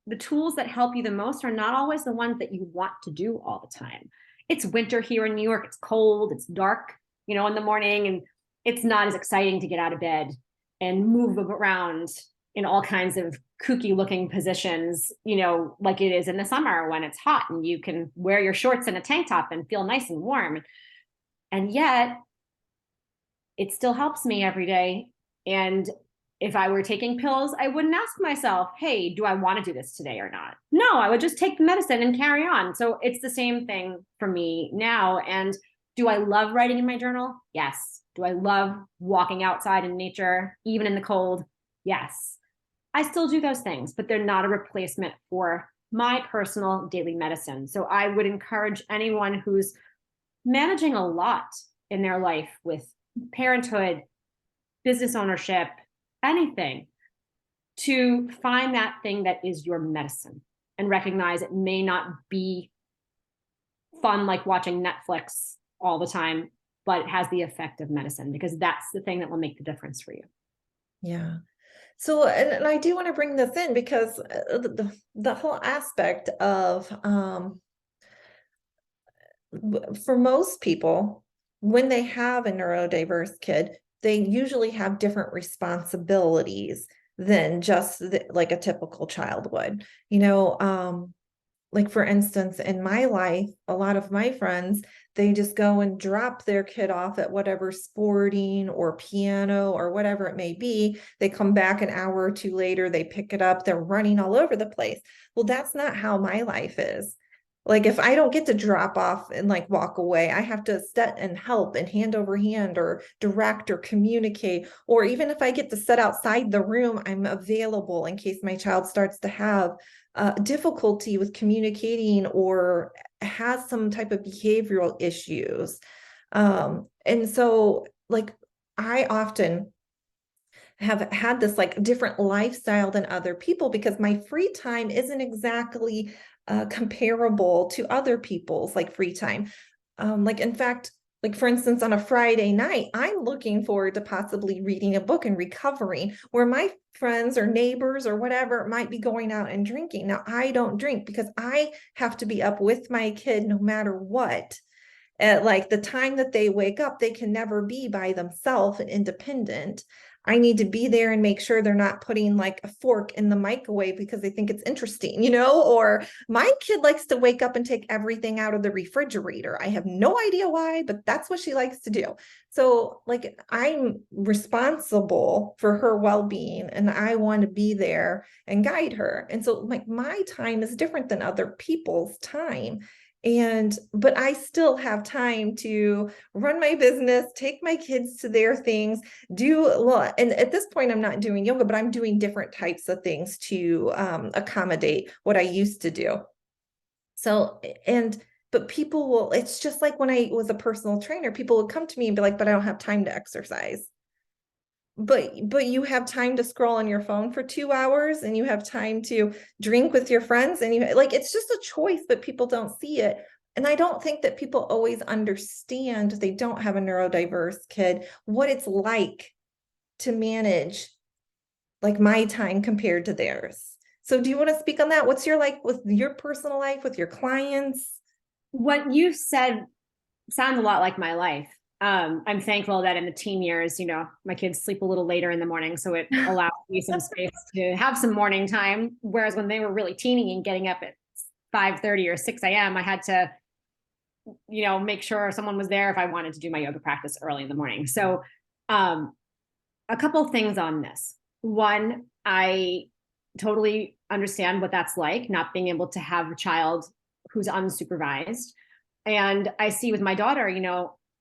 The tools that help you the most are not always the ones that you want to do all the time. It's winter here in New York. It's cold. It's dark, in the morning, and it's not as exciting to get out of bed and move around in all kinds of kooky looking positions, like it is in the summer when it's hot and you can wear your shorts and a tank top and feel nice and warm. And yet it still helps me every day. And if I were taking pills, I wouldn't ask myself, hey, do I want to do this today or not? No, I would just take the medicine and carry on. So it's the same thing for me now. And do I love writing in my journal? Yes. Do I love walking outside in nature, even in the cold? Yes. I still do those things, but they're not a replacement for my personal daily medicine. So I would encourage anyone who's managing a lot in their life with parenthood, business ownership, anything, to find that thing that is your medicine and recognize it may not be fun like watching Netflix all the time, but it has the effect of medicine, because that's the thing that will make the difference for you. Yeah. So, and I do want to bring this in because the whole aspect of, for most people, when they have a neurodiverse kid, they usually have different responsibilities than just like a typical child would. Like for instance, in my life, a lot of my friends, they just go and drop their kid off at whatever sporting or piano or whatever it may be. They come back an hour or two later, they pick it up, they're running all over the place. Well, that's not how my life is. Like if I don't get to drop off and like walk away, I have to sit and help and hand over hand or direct or communicate. Or even if I get to sit outside the room, I'm available in case my child starts to have difficulty with communicating or has some type of behavioral issues. And so like I often have had this like different lifestyle than other people because my free time isn't exactly comparable to other people's like free time. Like in fact, like for instance, on a Friday night, I'm looking forward to possibly reading a book and recovering, where my friends or neighbors or whatever might be going out and drinking. Now, I don't drink because I have to be up with my kid no matter what. At like the time that they wake up, they can never be by themselves and independent. I need to be there and make sure they're not putting like a fork in the microwave because they think it's interesting, or my kid likes to wake up and take everything out of the refrigerator. I have no idea why, but that's what she likes to do. So like I'm responsible for her well-being and I want to be there and guide her. And so like my time is different than other people's time. But I still have time to run my business, take my kids to their things, and at this point, I'm not doing yoga, but I'm doing different types of things to accommodate what I used to do. So, but it's just like when I was a personal trainer, people would come to me and be like, but I don't have time to exercise. But you have time to scroll on your phone for 2 hours and you have time to drink with your friends and you like it's just a choice, but people don't see it. And I don't think that people always understand, they don't have a neurodiverse kid, what it's like to manage like my time compared to theirs. So do you want to speak on that? What's your like with your personal life, with your clients? What you said sounds a lot like my life. I'm thankful that in the teen years, my kids sleep a little later in the morning, so it allows me some space to have some morning time. Whereas when they were really teeny and getting up at 5:30 or 6 a.m., I had to, make sure someone was there if I wanted to do my yoga practice early in the morning. So, a couple of things on this. One, I totally understand what that's like, not being able to have a child who's unsupervised. And I see with my daughter,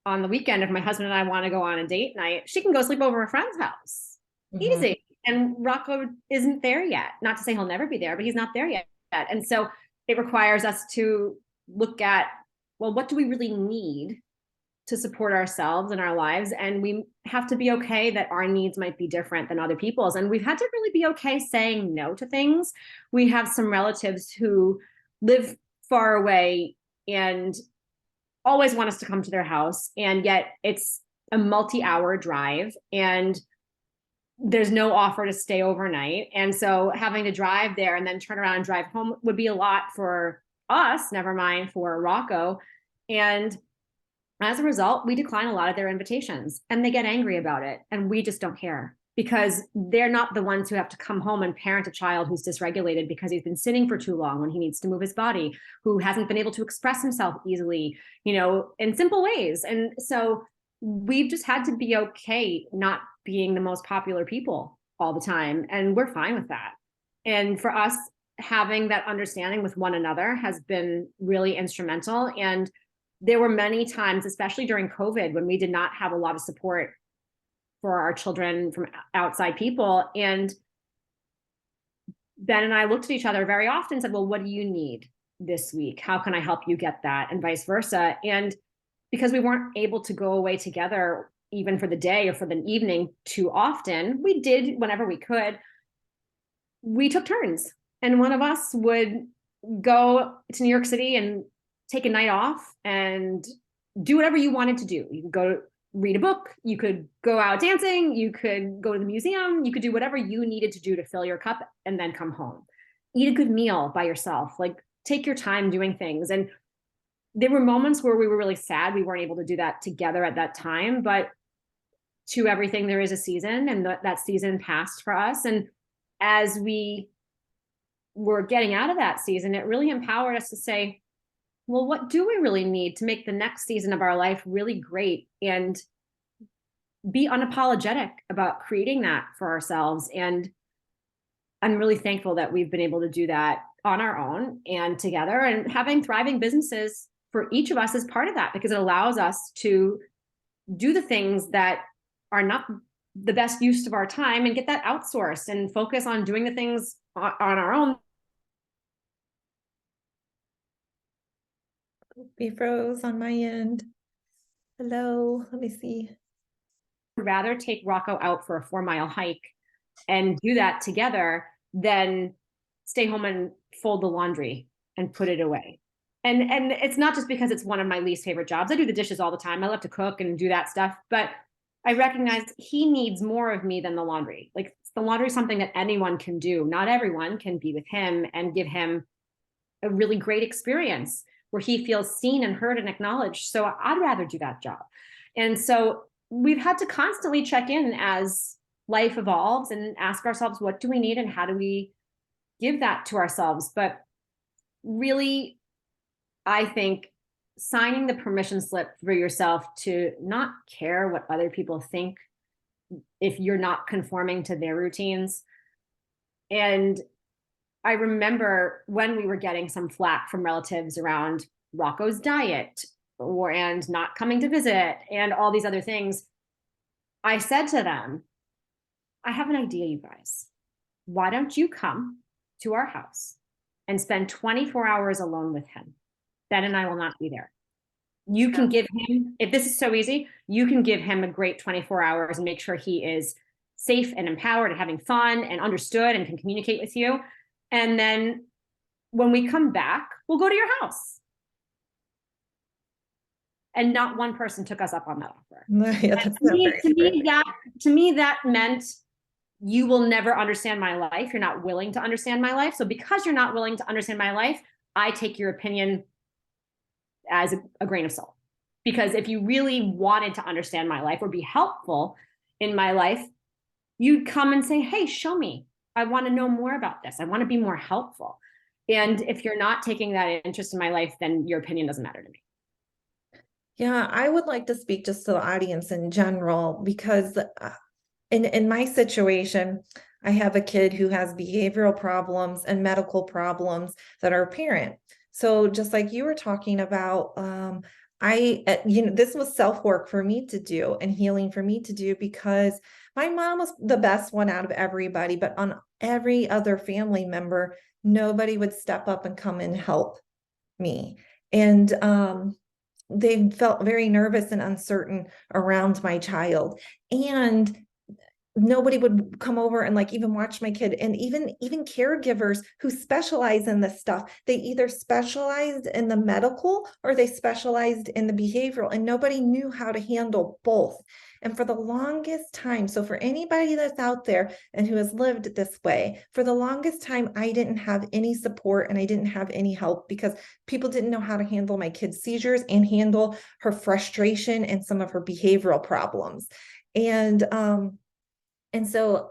on the weekend, if my husband and I want to go on a date night, she can go sleep over a friend's house. Mhm. Easy. And Rocco isn't there yet. Not to say he'll never be there, but he's not there yet. And so it requires us to look at, well, what do we really need to support ourselves and our lives? And we have to be okay that our needs might be different than other people's. And we've had to really be okay saying no to things. We have some relatives who live far away and always want us to come to their house. And yet it's a multi-hour drive and there's no offer to stay overnight. And so having to drive there and then turn around and drive home would be a lot for us, never mind for Rocco. And as a result, we decline a lot of their invitations and they get angry about it. And we just don't care because they're not the ones who have to come home and parent a child who's dysregulated because he's been sitting for too long when he needs to move his body, who hasn't been able to express himself easily, in simple ways. And so we've just had to be okay not being the most popular people all the time. And we're fine with that. And for us, having that understanding with one another has been really instrumental. And there were many times, especially during COVID, when we did not have a lot of support for our children from outside people. And Ben and I looked at each other very often and said, well, what do you need this week? How can I help you get that? And vice versa. And because we weren't able to go away together, even for the day or for the evening too often, we did whenever we could. We took turns. And one of us would go to New York City and take a night off and do whatever you wanted to do. You could go read a book, you could go out dancing, you could go to the museum, you could do whatever you needed to do to fill your cup and then come home. Eat a good meal by yourself, like take your time doing things. And there were moments where we were really sad we weren't able to do that together at that time, but to everything there is a season, and that season passed for us. And as we were getting out of that season, it really empowered us to say, well, what do we really need to make the next season of our life really great, and be unapologetic about creating that for ourselves? And I'm really thankful that we've been able to do that on our own and together, and having thriving businesses for each of us is part of that, because it allows us to do the things that are not the best use of our time and get that outsourced and focus on doing the things on our own. We froze on my end. Hello, let me see. I'd rather take Rocco out for a 4-mile hike and do that together than stay home and fold the laundry and put it away. And it's not just because it's one of my least favorite jobs. I do the dishes all the time. I love to cook and do that stuff, but I recognize he needs more of me than the laundry. Like, the laundry is something that anyone can do. Not everyone can be with him and give him a really great experience where he feels seen and heard and acknowledged. So I'd rather do that job. And so we've had to constantly check in as life evolves and ask ourselves, what do we need and how do we give that to ourselves? But really, I think signing the permission slip for yourself to not care what other people think if you're not conforming to their routines. And I remember when we were getting some flack from relatives around Rocco's diet and not coming to visit and all these other things, I said to them, I have an idea, you guys. Why don't you come to our house and spend 24 hours alone with him? Ben and I will not be there. You can give him, if this is so easy, you can give him a great 24 hours and make sure he is safe and empowered and having fun and understood and can communicate with you. And then when we come back, we'll go to your house. And not one person took us up on that offer. Yeah, that's not very fair. To me, that meant you will never understand my life. You're not willing to understand my life. So because you're not willing to understand my life, I take your opinion as a grain of salt. Because if you really wanted to understand my life or be helpful in my life, you'd come and say, hey, show me. I want to know more about this. I want to be more helpful. And if you're not taking that interest in my life, then your opinion doesn't matter to me. Yeah, I would like to speak just to the audience in general, because in my situation, I have a kid who has behavioral problems and medical problems that are apparent. So just like you were talking about, this was self-work for me to do and healing for me to do, because my mom was the best one out of everybody, but on every other family member, nobody would step up and come and help me. And they felt very nervous and uncertain around my child. And nobody would come over and like even watch my kid. And even caregivers who specialize in this stuff, they either specialized in the medical or they specialized in the behavioral, and nobody knew how to handle both. And for the longest time, so for anybody that's out there and who has lived this way, for the longest time, I didn't have any support and I didn't have any help, because people didn't know how to handle my kid's seizures and handle her frustration and some of her behavioral problems. And so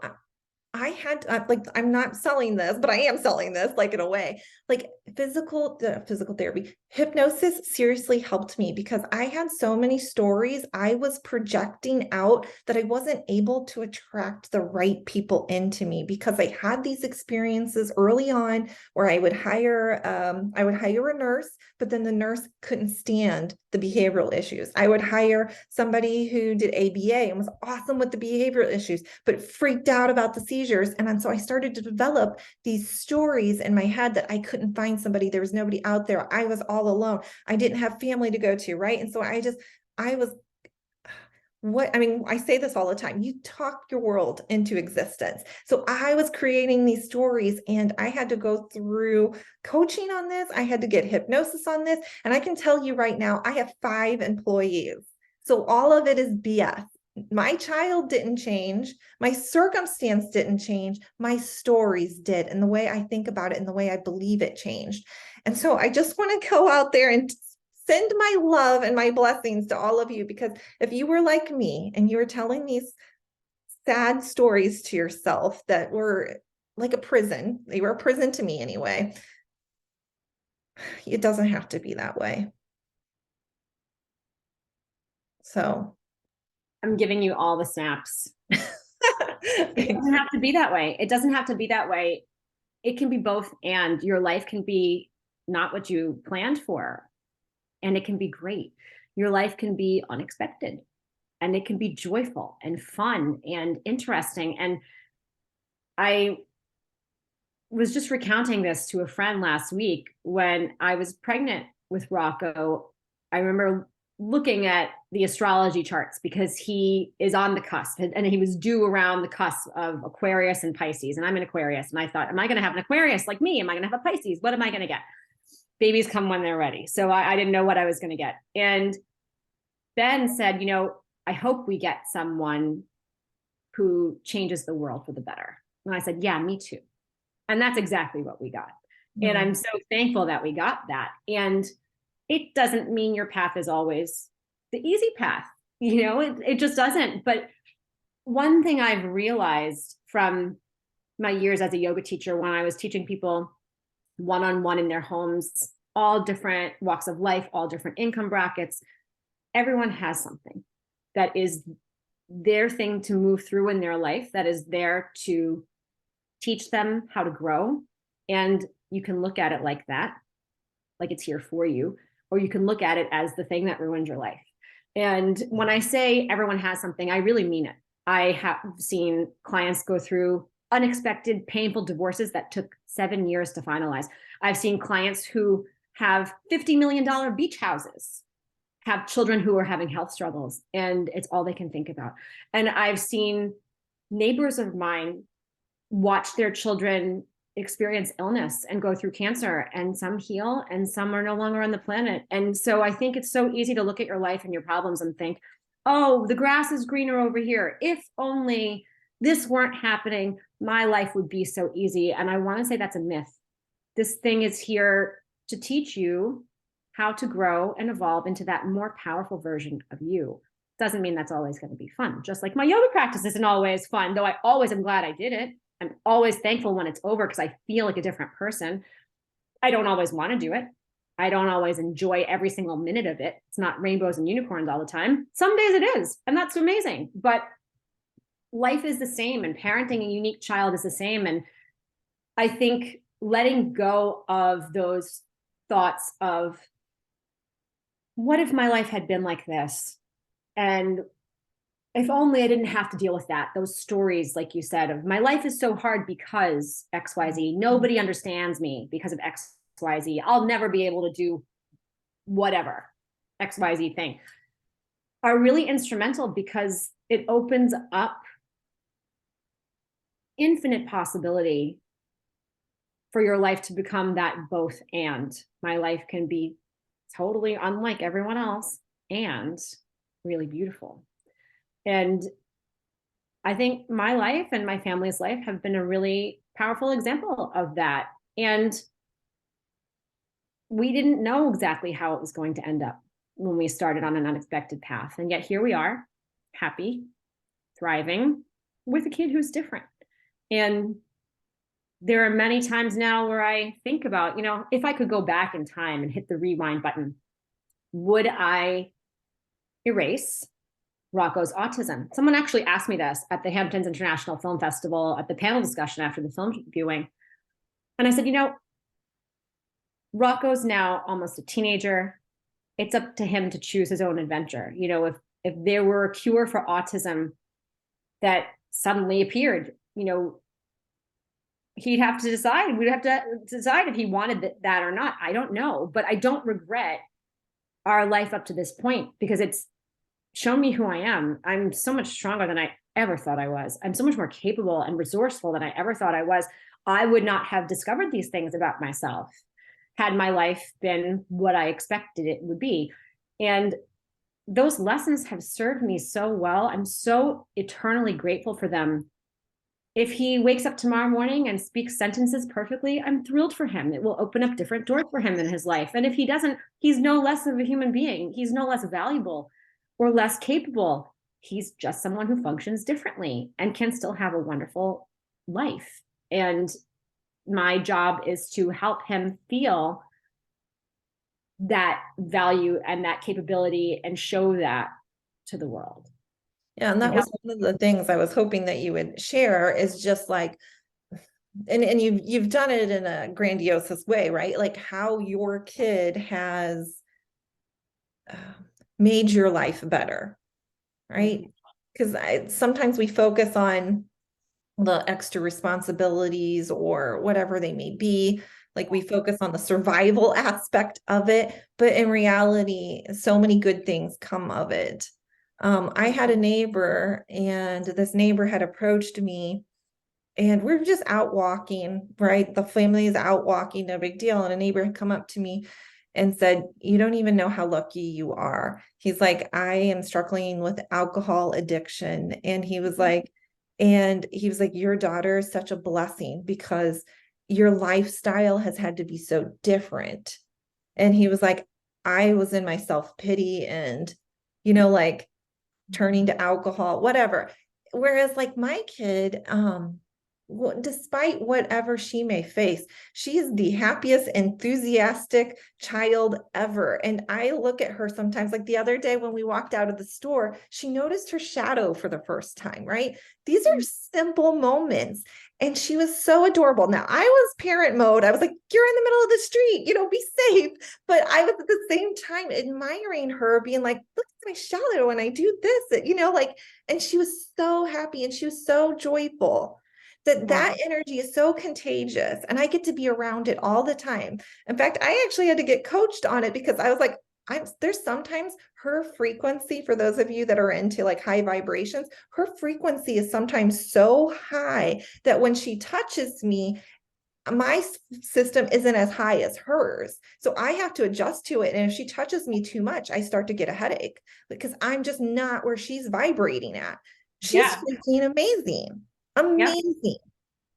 I had like, I'm not selling this, but I am selling this like in a way, like physical therapy, hypnosis seriously helped me, because I had so many stories I was projecting out that I wasn't able to attract the right people into me, because I had these experiences early on where I would hire a nurse, but then the nurse couldn't stand the behavioral issues. I would hire somebody who did ABA and was awesome with the behavioral issues, but freaked out about the seizures. And so I started to develop these stories in my head that I couldn't find somebody. There was nobody out there. I was all alone. I didn't have family to go to, right? And so I say this all the time, you talk your world into existence. So I was creating these stories, and I had to go through coaching on this. I had to get hypnosis on this. And I can tell you right now, I have 5 employees. So all of it is BS. My child didn't change. My circumstance didn't change. My stories did. And the way I think about it and the way I believe it changed. And so I just want to go out there and send my love and my blessings to all of you, because if you were like me and you were telling these sad stories to yourself that were like a prison, they were a prison to me anyway, it doesn't have to be that way. So I'm giving you all the snaps. It doesn't have to be that way. It doesn't have to be that way. It can be both, and your life can be not what you planned for, and it can be great. Your life can be unexpected, and it can be joyful and fun and interesting. And I was just recounting this to a friend last week. When I was pregnant with Rocco, I remember looking at the astrology charts because he is on the cusp, and he was due around the cusp of Aquarius and Pisces. And I'm an Aquarius. And I thought, am I going to have an Aquarius like me? Am I going to have a Pisces? What am I going to get? Babies come when they're ready. So I didn't know what I was going to get. And Ben said, I hope we get someone who changes the world for the better. And I said, yeah, me too. And that's exactly what we got. And I'm so thankful that we got that. And it doesn't mean your path is always the easy path. It just doesn't. But one thing I've realized from my years as a yoga teacher, when I was teaching people one-on-one in their homes, all different walks of life, all different income brackets, everyone has something that is their thing to move through in their life, that is there to teach them how to grow. And you can look at it like that, like it's here for you, or you can look at it as the thing that ruined your life. And when I say everyone has something, I really mean it. I have seen clients go through unexpected, painful divorces that took 7 years to finalize. I've seen clients who have $50 million beach houses, have children who are having health struggles, and it's all they can think about. And I've seen neighbors of mine watch their children experience illness and go through cancer, and some heal and some are no longer on the planet. And so I think it's so easy to look at your life and your problems and think, oh, the grass is greener over here. If only this weren't happening, my life would be so easy. And I want to say that's a myth. This thing is here to teach you how to grow and evolve into that more powerful version of you. Doesn't mean that's always going to be fun. Just like my yoga practice isn't always fun, though I always am glad I did it. I'm always thankful when it's over because I feel like a different person. I don't always want to do it. I don't always enjoy every single minute of it. It's not rainbows and unicorns all the time. Some days it is, and that's amazing. But life is the same, and parenting a unique child is the same. And I think letting go of those thoughts of, what if my life had been like this? And if only I didn't have to deal with that. Those stories, like you said, of my life is so hard because XYZ. Nobody understands me because of XYZ. I'll never be able to do whatever XYZ thing, are really instrumental because it opens up infinite possibility for your life to become that both and. My life can be totally unlike everyone else and really beautiful. And I think my life and my family's life have been a really powerful example of that. And we didn't know exactly how it was going to end up when we started on an unexpected path. And yet here we are, happy, thriving, with a kid who's different. And there are many times now where I think about, if I could go back in time and hit the rewind button, would I erase Rocco's autism? Someone actually asked me this at the Hamptons International Film Festival at the panel discussion after the film viewing. And I said, Rocco's now almost a teenager. It's up to him to choose his own adventure. If there were a cure for autism that suddenly appeared, he'd have to decide. We'd have to decide if he wanted that or not. I don't know, but I don't regret our life up to this point because it's shown me who I am. I'm so much stronger than I ever thought I was. I'm so much more capable and resourceful than I ever thought I was. I would not have discovered these things about myself had my life been what I expected it would be. And those lessons have served me so well. I'm so eternally grateful for them. If he wakes up tomorrow morning and speaks sentences perfectly, I'm thrilled for him. It will open up different doors for him in his life. And if he doesn't, he's no less of a human being. He's no less valuable or less capable. He's just someone who functions differently and can still have a wonderful life. And my job is to help him feel that value and that capability and show that to the world. Yeah, and that was one of the things I was hoping that you would share is just like, and you've done it in a grandiose way, right? Like how your kid has uh, made your life better, right? Because sometimes we focus on the extra responsibilities or whatever they may be. Like we focus on the survival aspect of it, but in reality, so many good things come of it. I had a neighbor, and this neighbor had approached me, and we're just out walking, right? The family is out walking, no big deal. And a neighbor had come up to me and said, "You don't even know how lucky you are." He's like, "I am struggling with alcohol addiction." And he was like, "Your daughter is such a blessing because your lifestyle has had to be so different." And he was like, "I was in my self-pity and, like turning to alcohol, whatever." Whereas like my kid, despite whatever she may face, she is the happiest, enthusiastic child ever. And I look at her sometimes, like the other day when we walked out of the store, she noticed her shadow for the first time, right? These are simple moments. And she was so adorable. Now, I was parent mode. I was like, "You're in the middle of the street, be safe." But I was at the same time admiring her, being like, "Look at my shadow when I do this," and she was so happy and she was so joyful that energy is so contagious, and I get to be around it all the time. In fact, I actually had to get coached on it because I was like, there's sometimes her frequency, for those of you that are into like high vibrations, her frequency is sometimes so high that when she touches me, my system isn't as high as hers. So I have to adjust to it. And if she touches me too much, I start to get a headache because I'm just not where she's vibrating at. She's Yeah. freaking amazing. Yep. Amazing.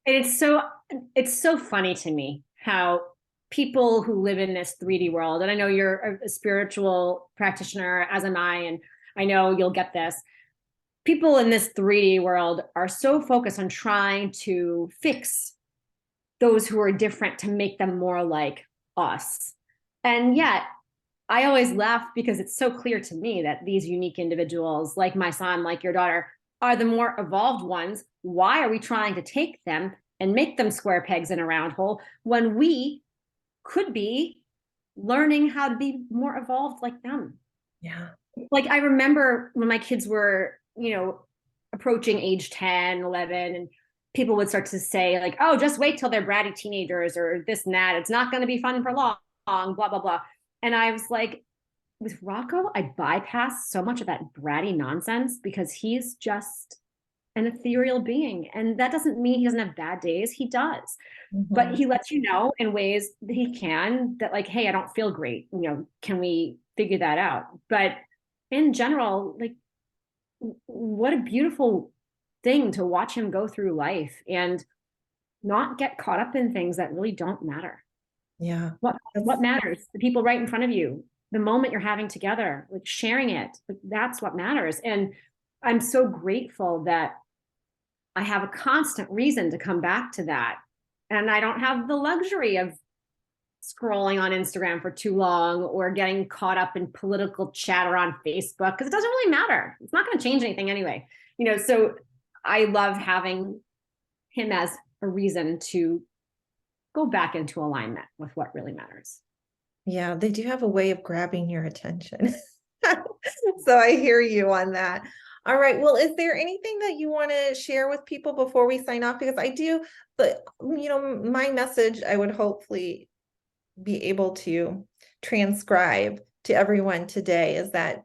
And it's so funny to me how people who live in this 3D world, and I know you're a spiritual practitioner, as am I, and I know you'll get this. People in this 3D world are so focused on trying to fix those who are different to make them more like us. And yet, I always laugh because it's so clear to me that these unique individuals, like my son, like your daughter, are the more evolved ones. Why are we trying to take them and make them square pegs in a round hole when we could be learning how to be more evolved like them? Yeah. Like I remember when my kids were, approaching age 10, 11, and people would start to say like, "Oh, just wait till they're bratty teenagers or this and that. It's not going to be fun for long, blah, blah, blah." And I was like, with Rocco, I bypassed so much of that bratty nonsense because he's just an ethereal being. And that doesn't mean he doesn't have bad days. He does. But Mhm. he lets you know in ways that he can that, like, "Hey, I don't feel great. Can we figure that out?" But in general, like, what a beautiful thing to watch him go through life and not get caught up in things that really don't matter. Yeah. What matters? The people right in front of you, the moment you're having together, like sharing it, like that's what matters. And I'm so grateful that I have a constant reason to come back to that. And I don't have the luxury of scrolling on Instagram for too long or getting caught up in political chatter on Facebook because it doesn't really matter. It's not going to change anything anyway. So I love having him as a reason to go back into alignment with what really matters. Yeah, they do have a way of grabbing your attention. So I hear you on that. All right. Well, is there anything that you want to share with people before we sign off? Because I do, but my message, I would hopefully be able to transcribe to everyone today is that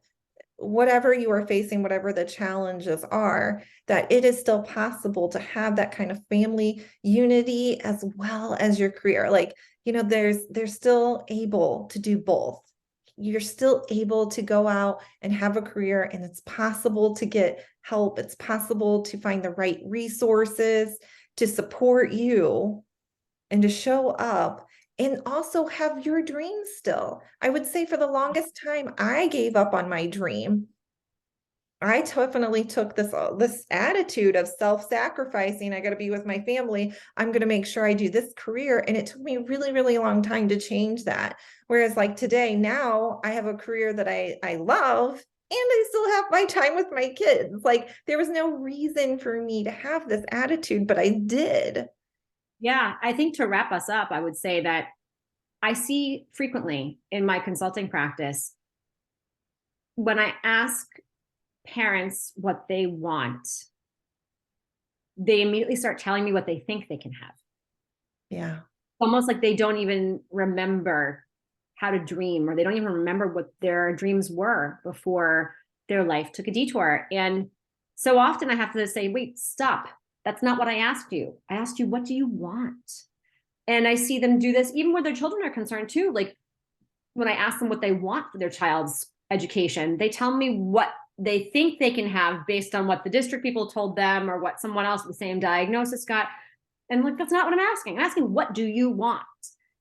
whatever you are facing, whatever the challenges are, that it is still possible to have that kind of family unity as well as your career. Like, they're still able to do both. You're still able to go out and have a career, and it's possible to get help. It's possible to find the right resources to support you and to show up and also have your dream still. I would say for the longest time, I gave up on my dream. I definitely took this attitude of self-sacrificing. I got to be with my family. I'm going to make sure I do this career. And it took me a really, really long time to change that. Whereas like today, now I have a career that I love, I still have my time with my kids. Like there was no reason for me to have this attitude, but I did. Yeah, I think to wrap us up, I would say that I see frequently in my consulting practice when I ask parents what they want, they immediately start telling me what they think they can have. Yeah. Almost like they don't even remember how to dream, or they don't even remember what their dreams were before their life took a detour. And so often I have to say, wait, stop. That's not what I asked you. I asked you, what do you want? And I see them do this even where their children are concerned too. Like when I ask them what they want for their child's education, they tell me what they think they can have based on what the district people told them or what someone else with the same diagnosis got. And like, that's not what I'm asking. I'm asking, what do you want?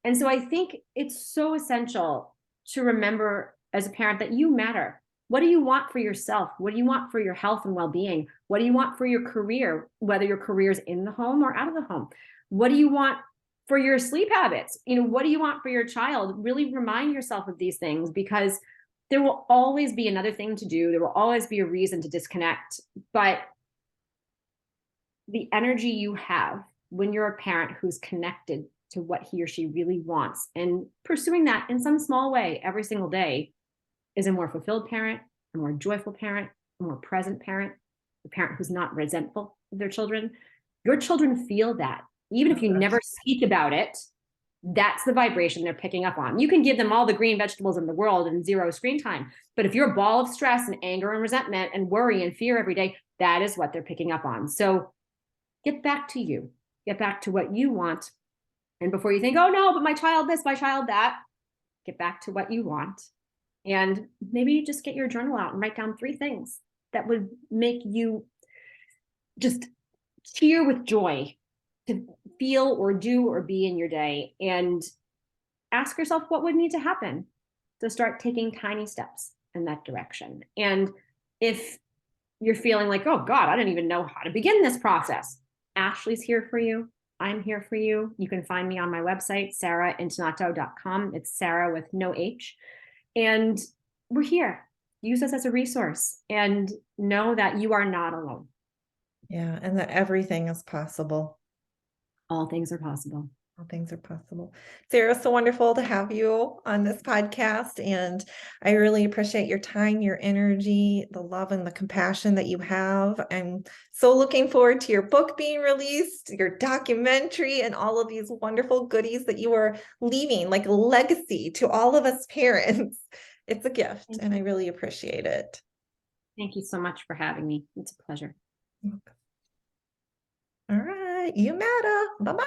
And so I think it's so essential to remember as a parent that you matter. What do you want for yourself? What do you want for your health and well-being? What do you want for your career, whether your career is in the home or out of the home? What do you want for your sleep habits? What do you want for your child? Really remind yourself of these things, because there will always be another thing to do. There will always be a reason to disconnect. But the energy you have when you're a parent who's connected to what he or she really wants and pursuing that in some small way every single day is a more fulfilled parent, a more joyful parent, a more present parent, a parent who's not resentful of their children. Your children feel that. Even if you never speak about it, that's the vibration they're picking up on. You can give them all the green vegetables in the world and zero screen time. But if you're a ball of stress and anger and resentment and worry and fear every day, that is what they're picking up on. So get back to you. Get back to what you want. And before you think, oh no, but my child this, my child that, get back to what you want. And maybe you just get your journal out and write down 3 things that would make you just cheer with joy to feel or do or be in your day. And ask yourself what would need to happen to start taking tiny steps in that direction. And if you're feeling like, oh God, I don't even know how to begin this process, Ashley's here for you. I'm here for you. You can find me on my website, saraintonato.com. It's Sara with no H. And we're here. Use us as a resource and know that you are not alone. Yeah. And that everything is possible. All things are possible. All things are possible. Sara, so wonderful to have you on this podcast. And I really appreciate your time, your energy, the love and the compassion that you have. I'm so looking forward to your book being released, your documentary, and all of these wonderful goodies that you are leaving, like a legacy to all of us parents. It's a gift, and I really appreciate it. Thank you so much for having me. It's a pleasure. All right. You matter. Bye-bye.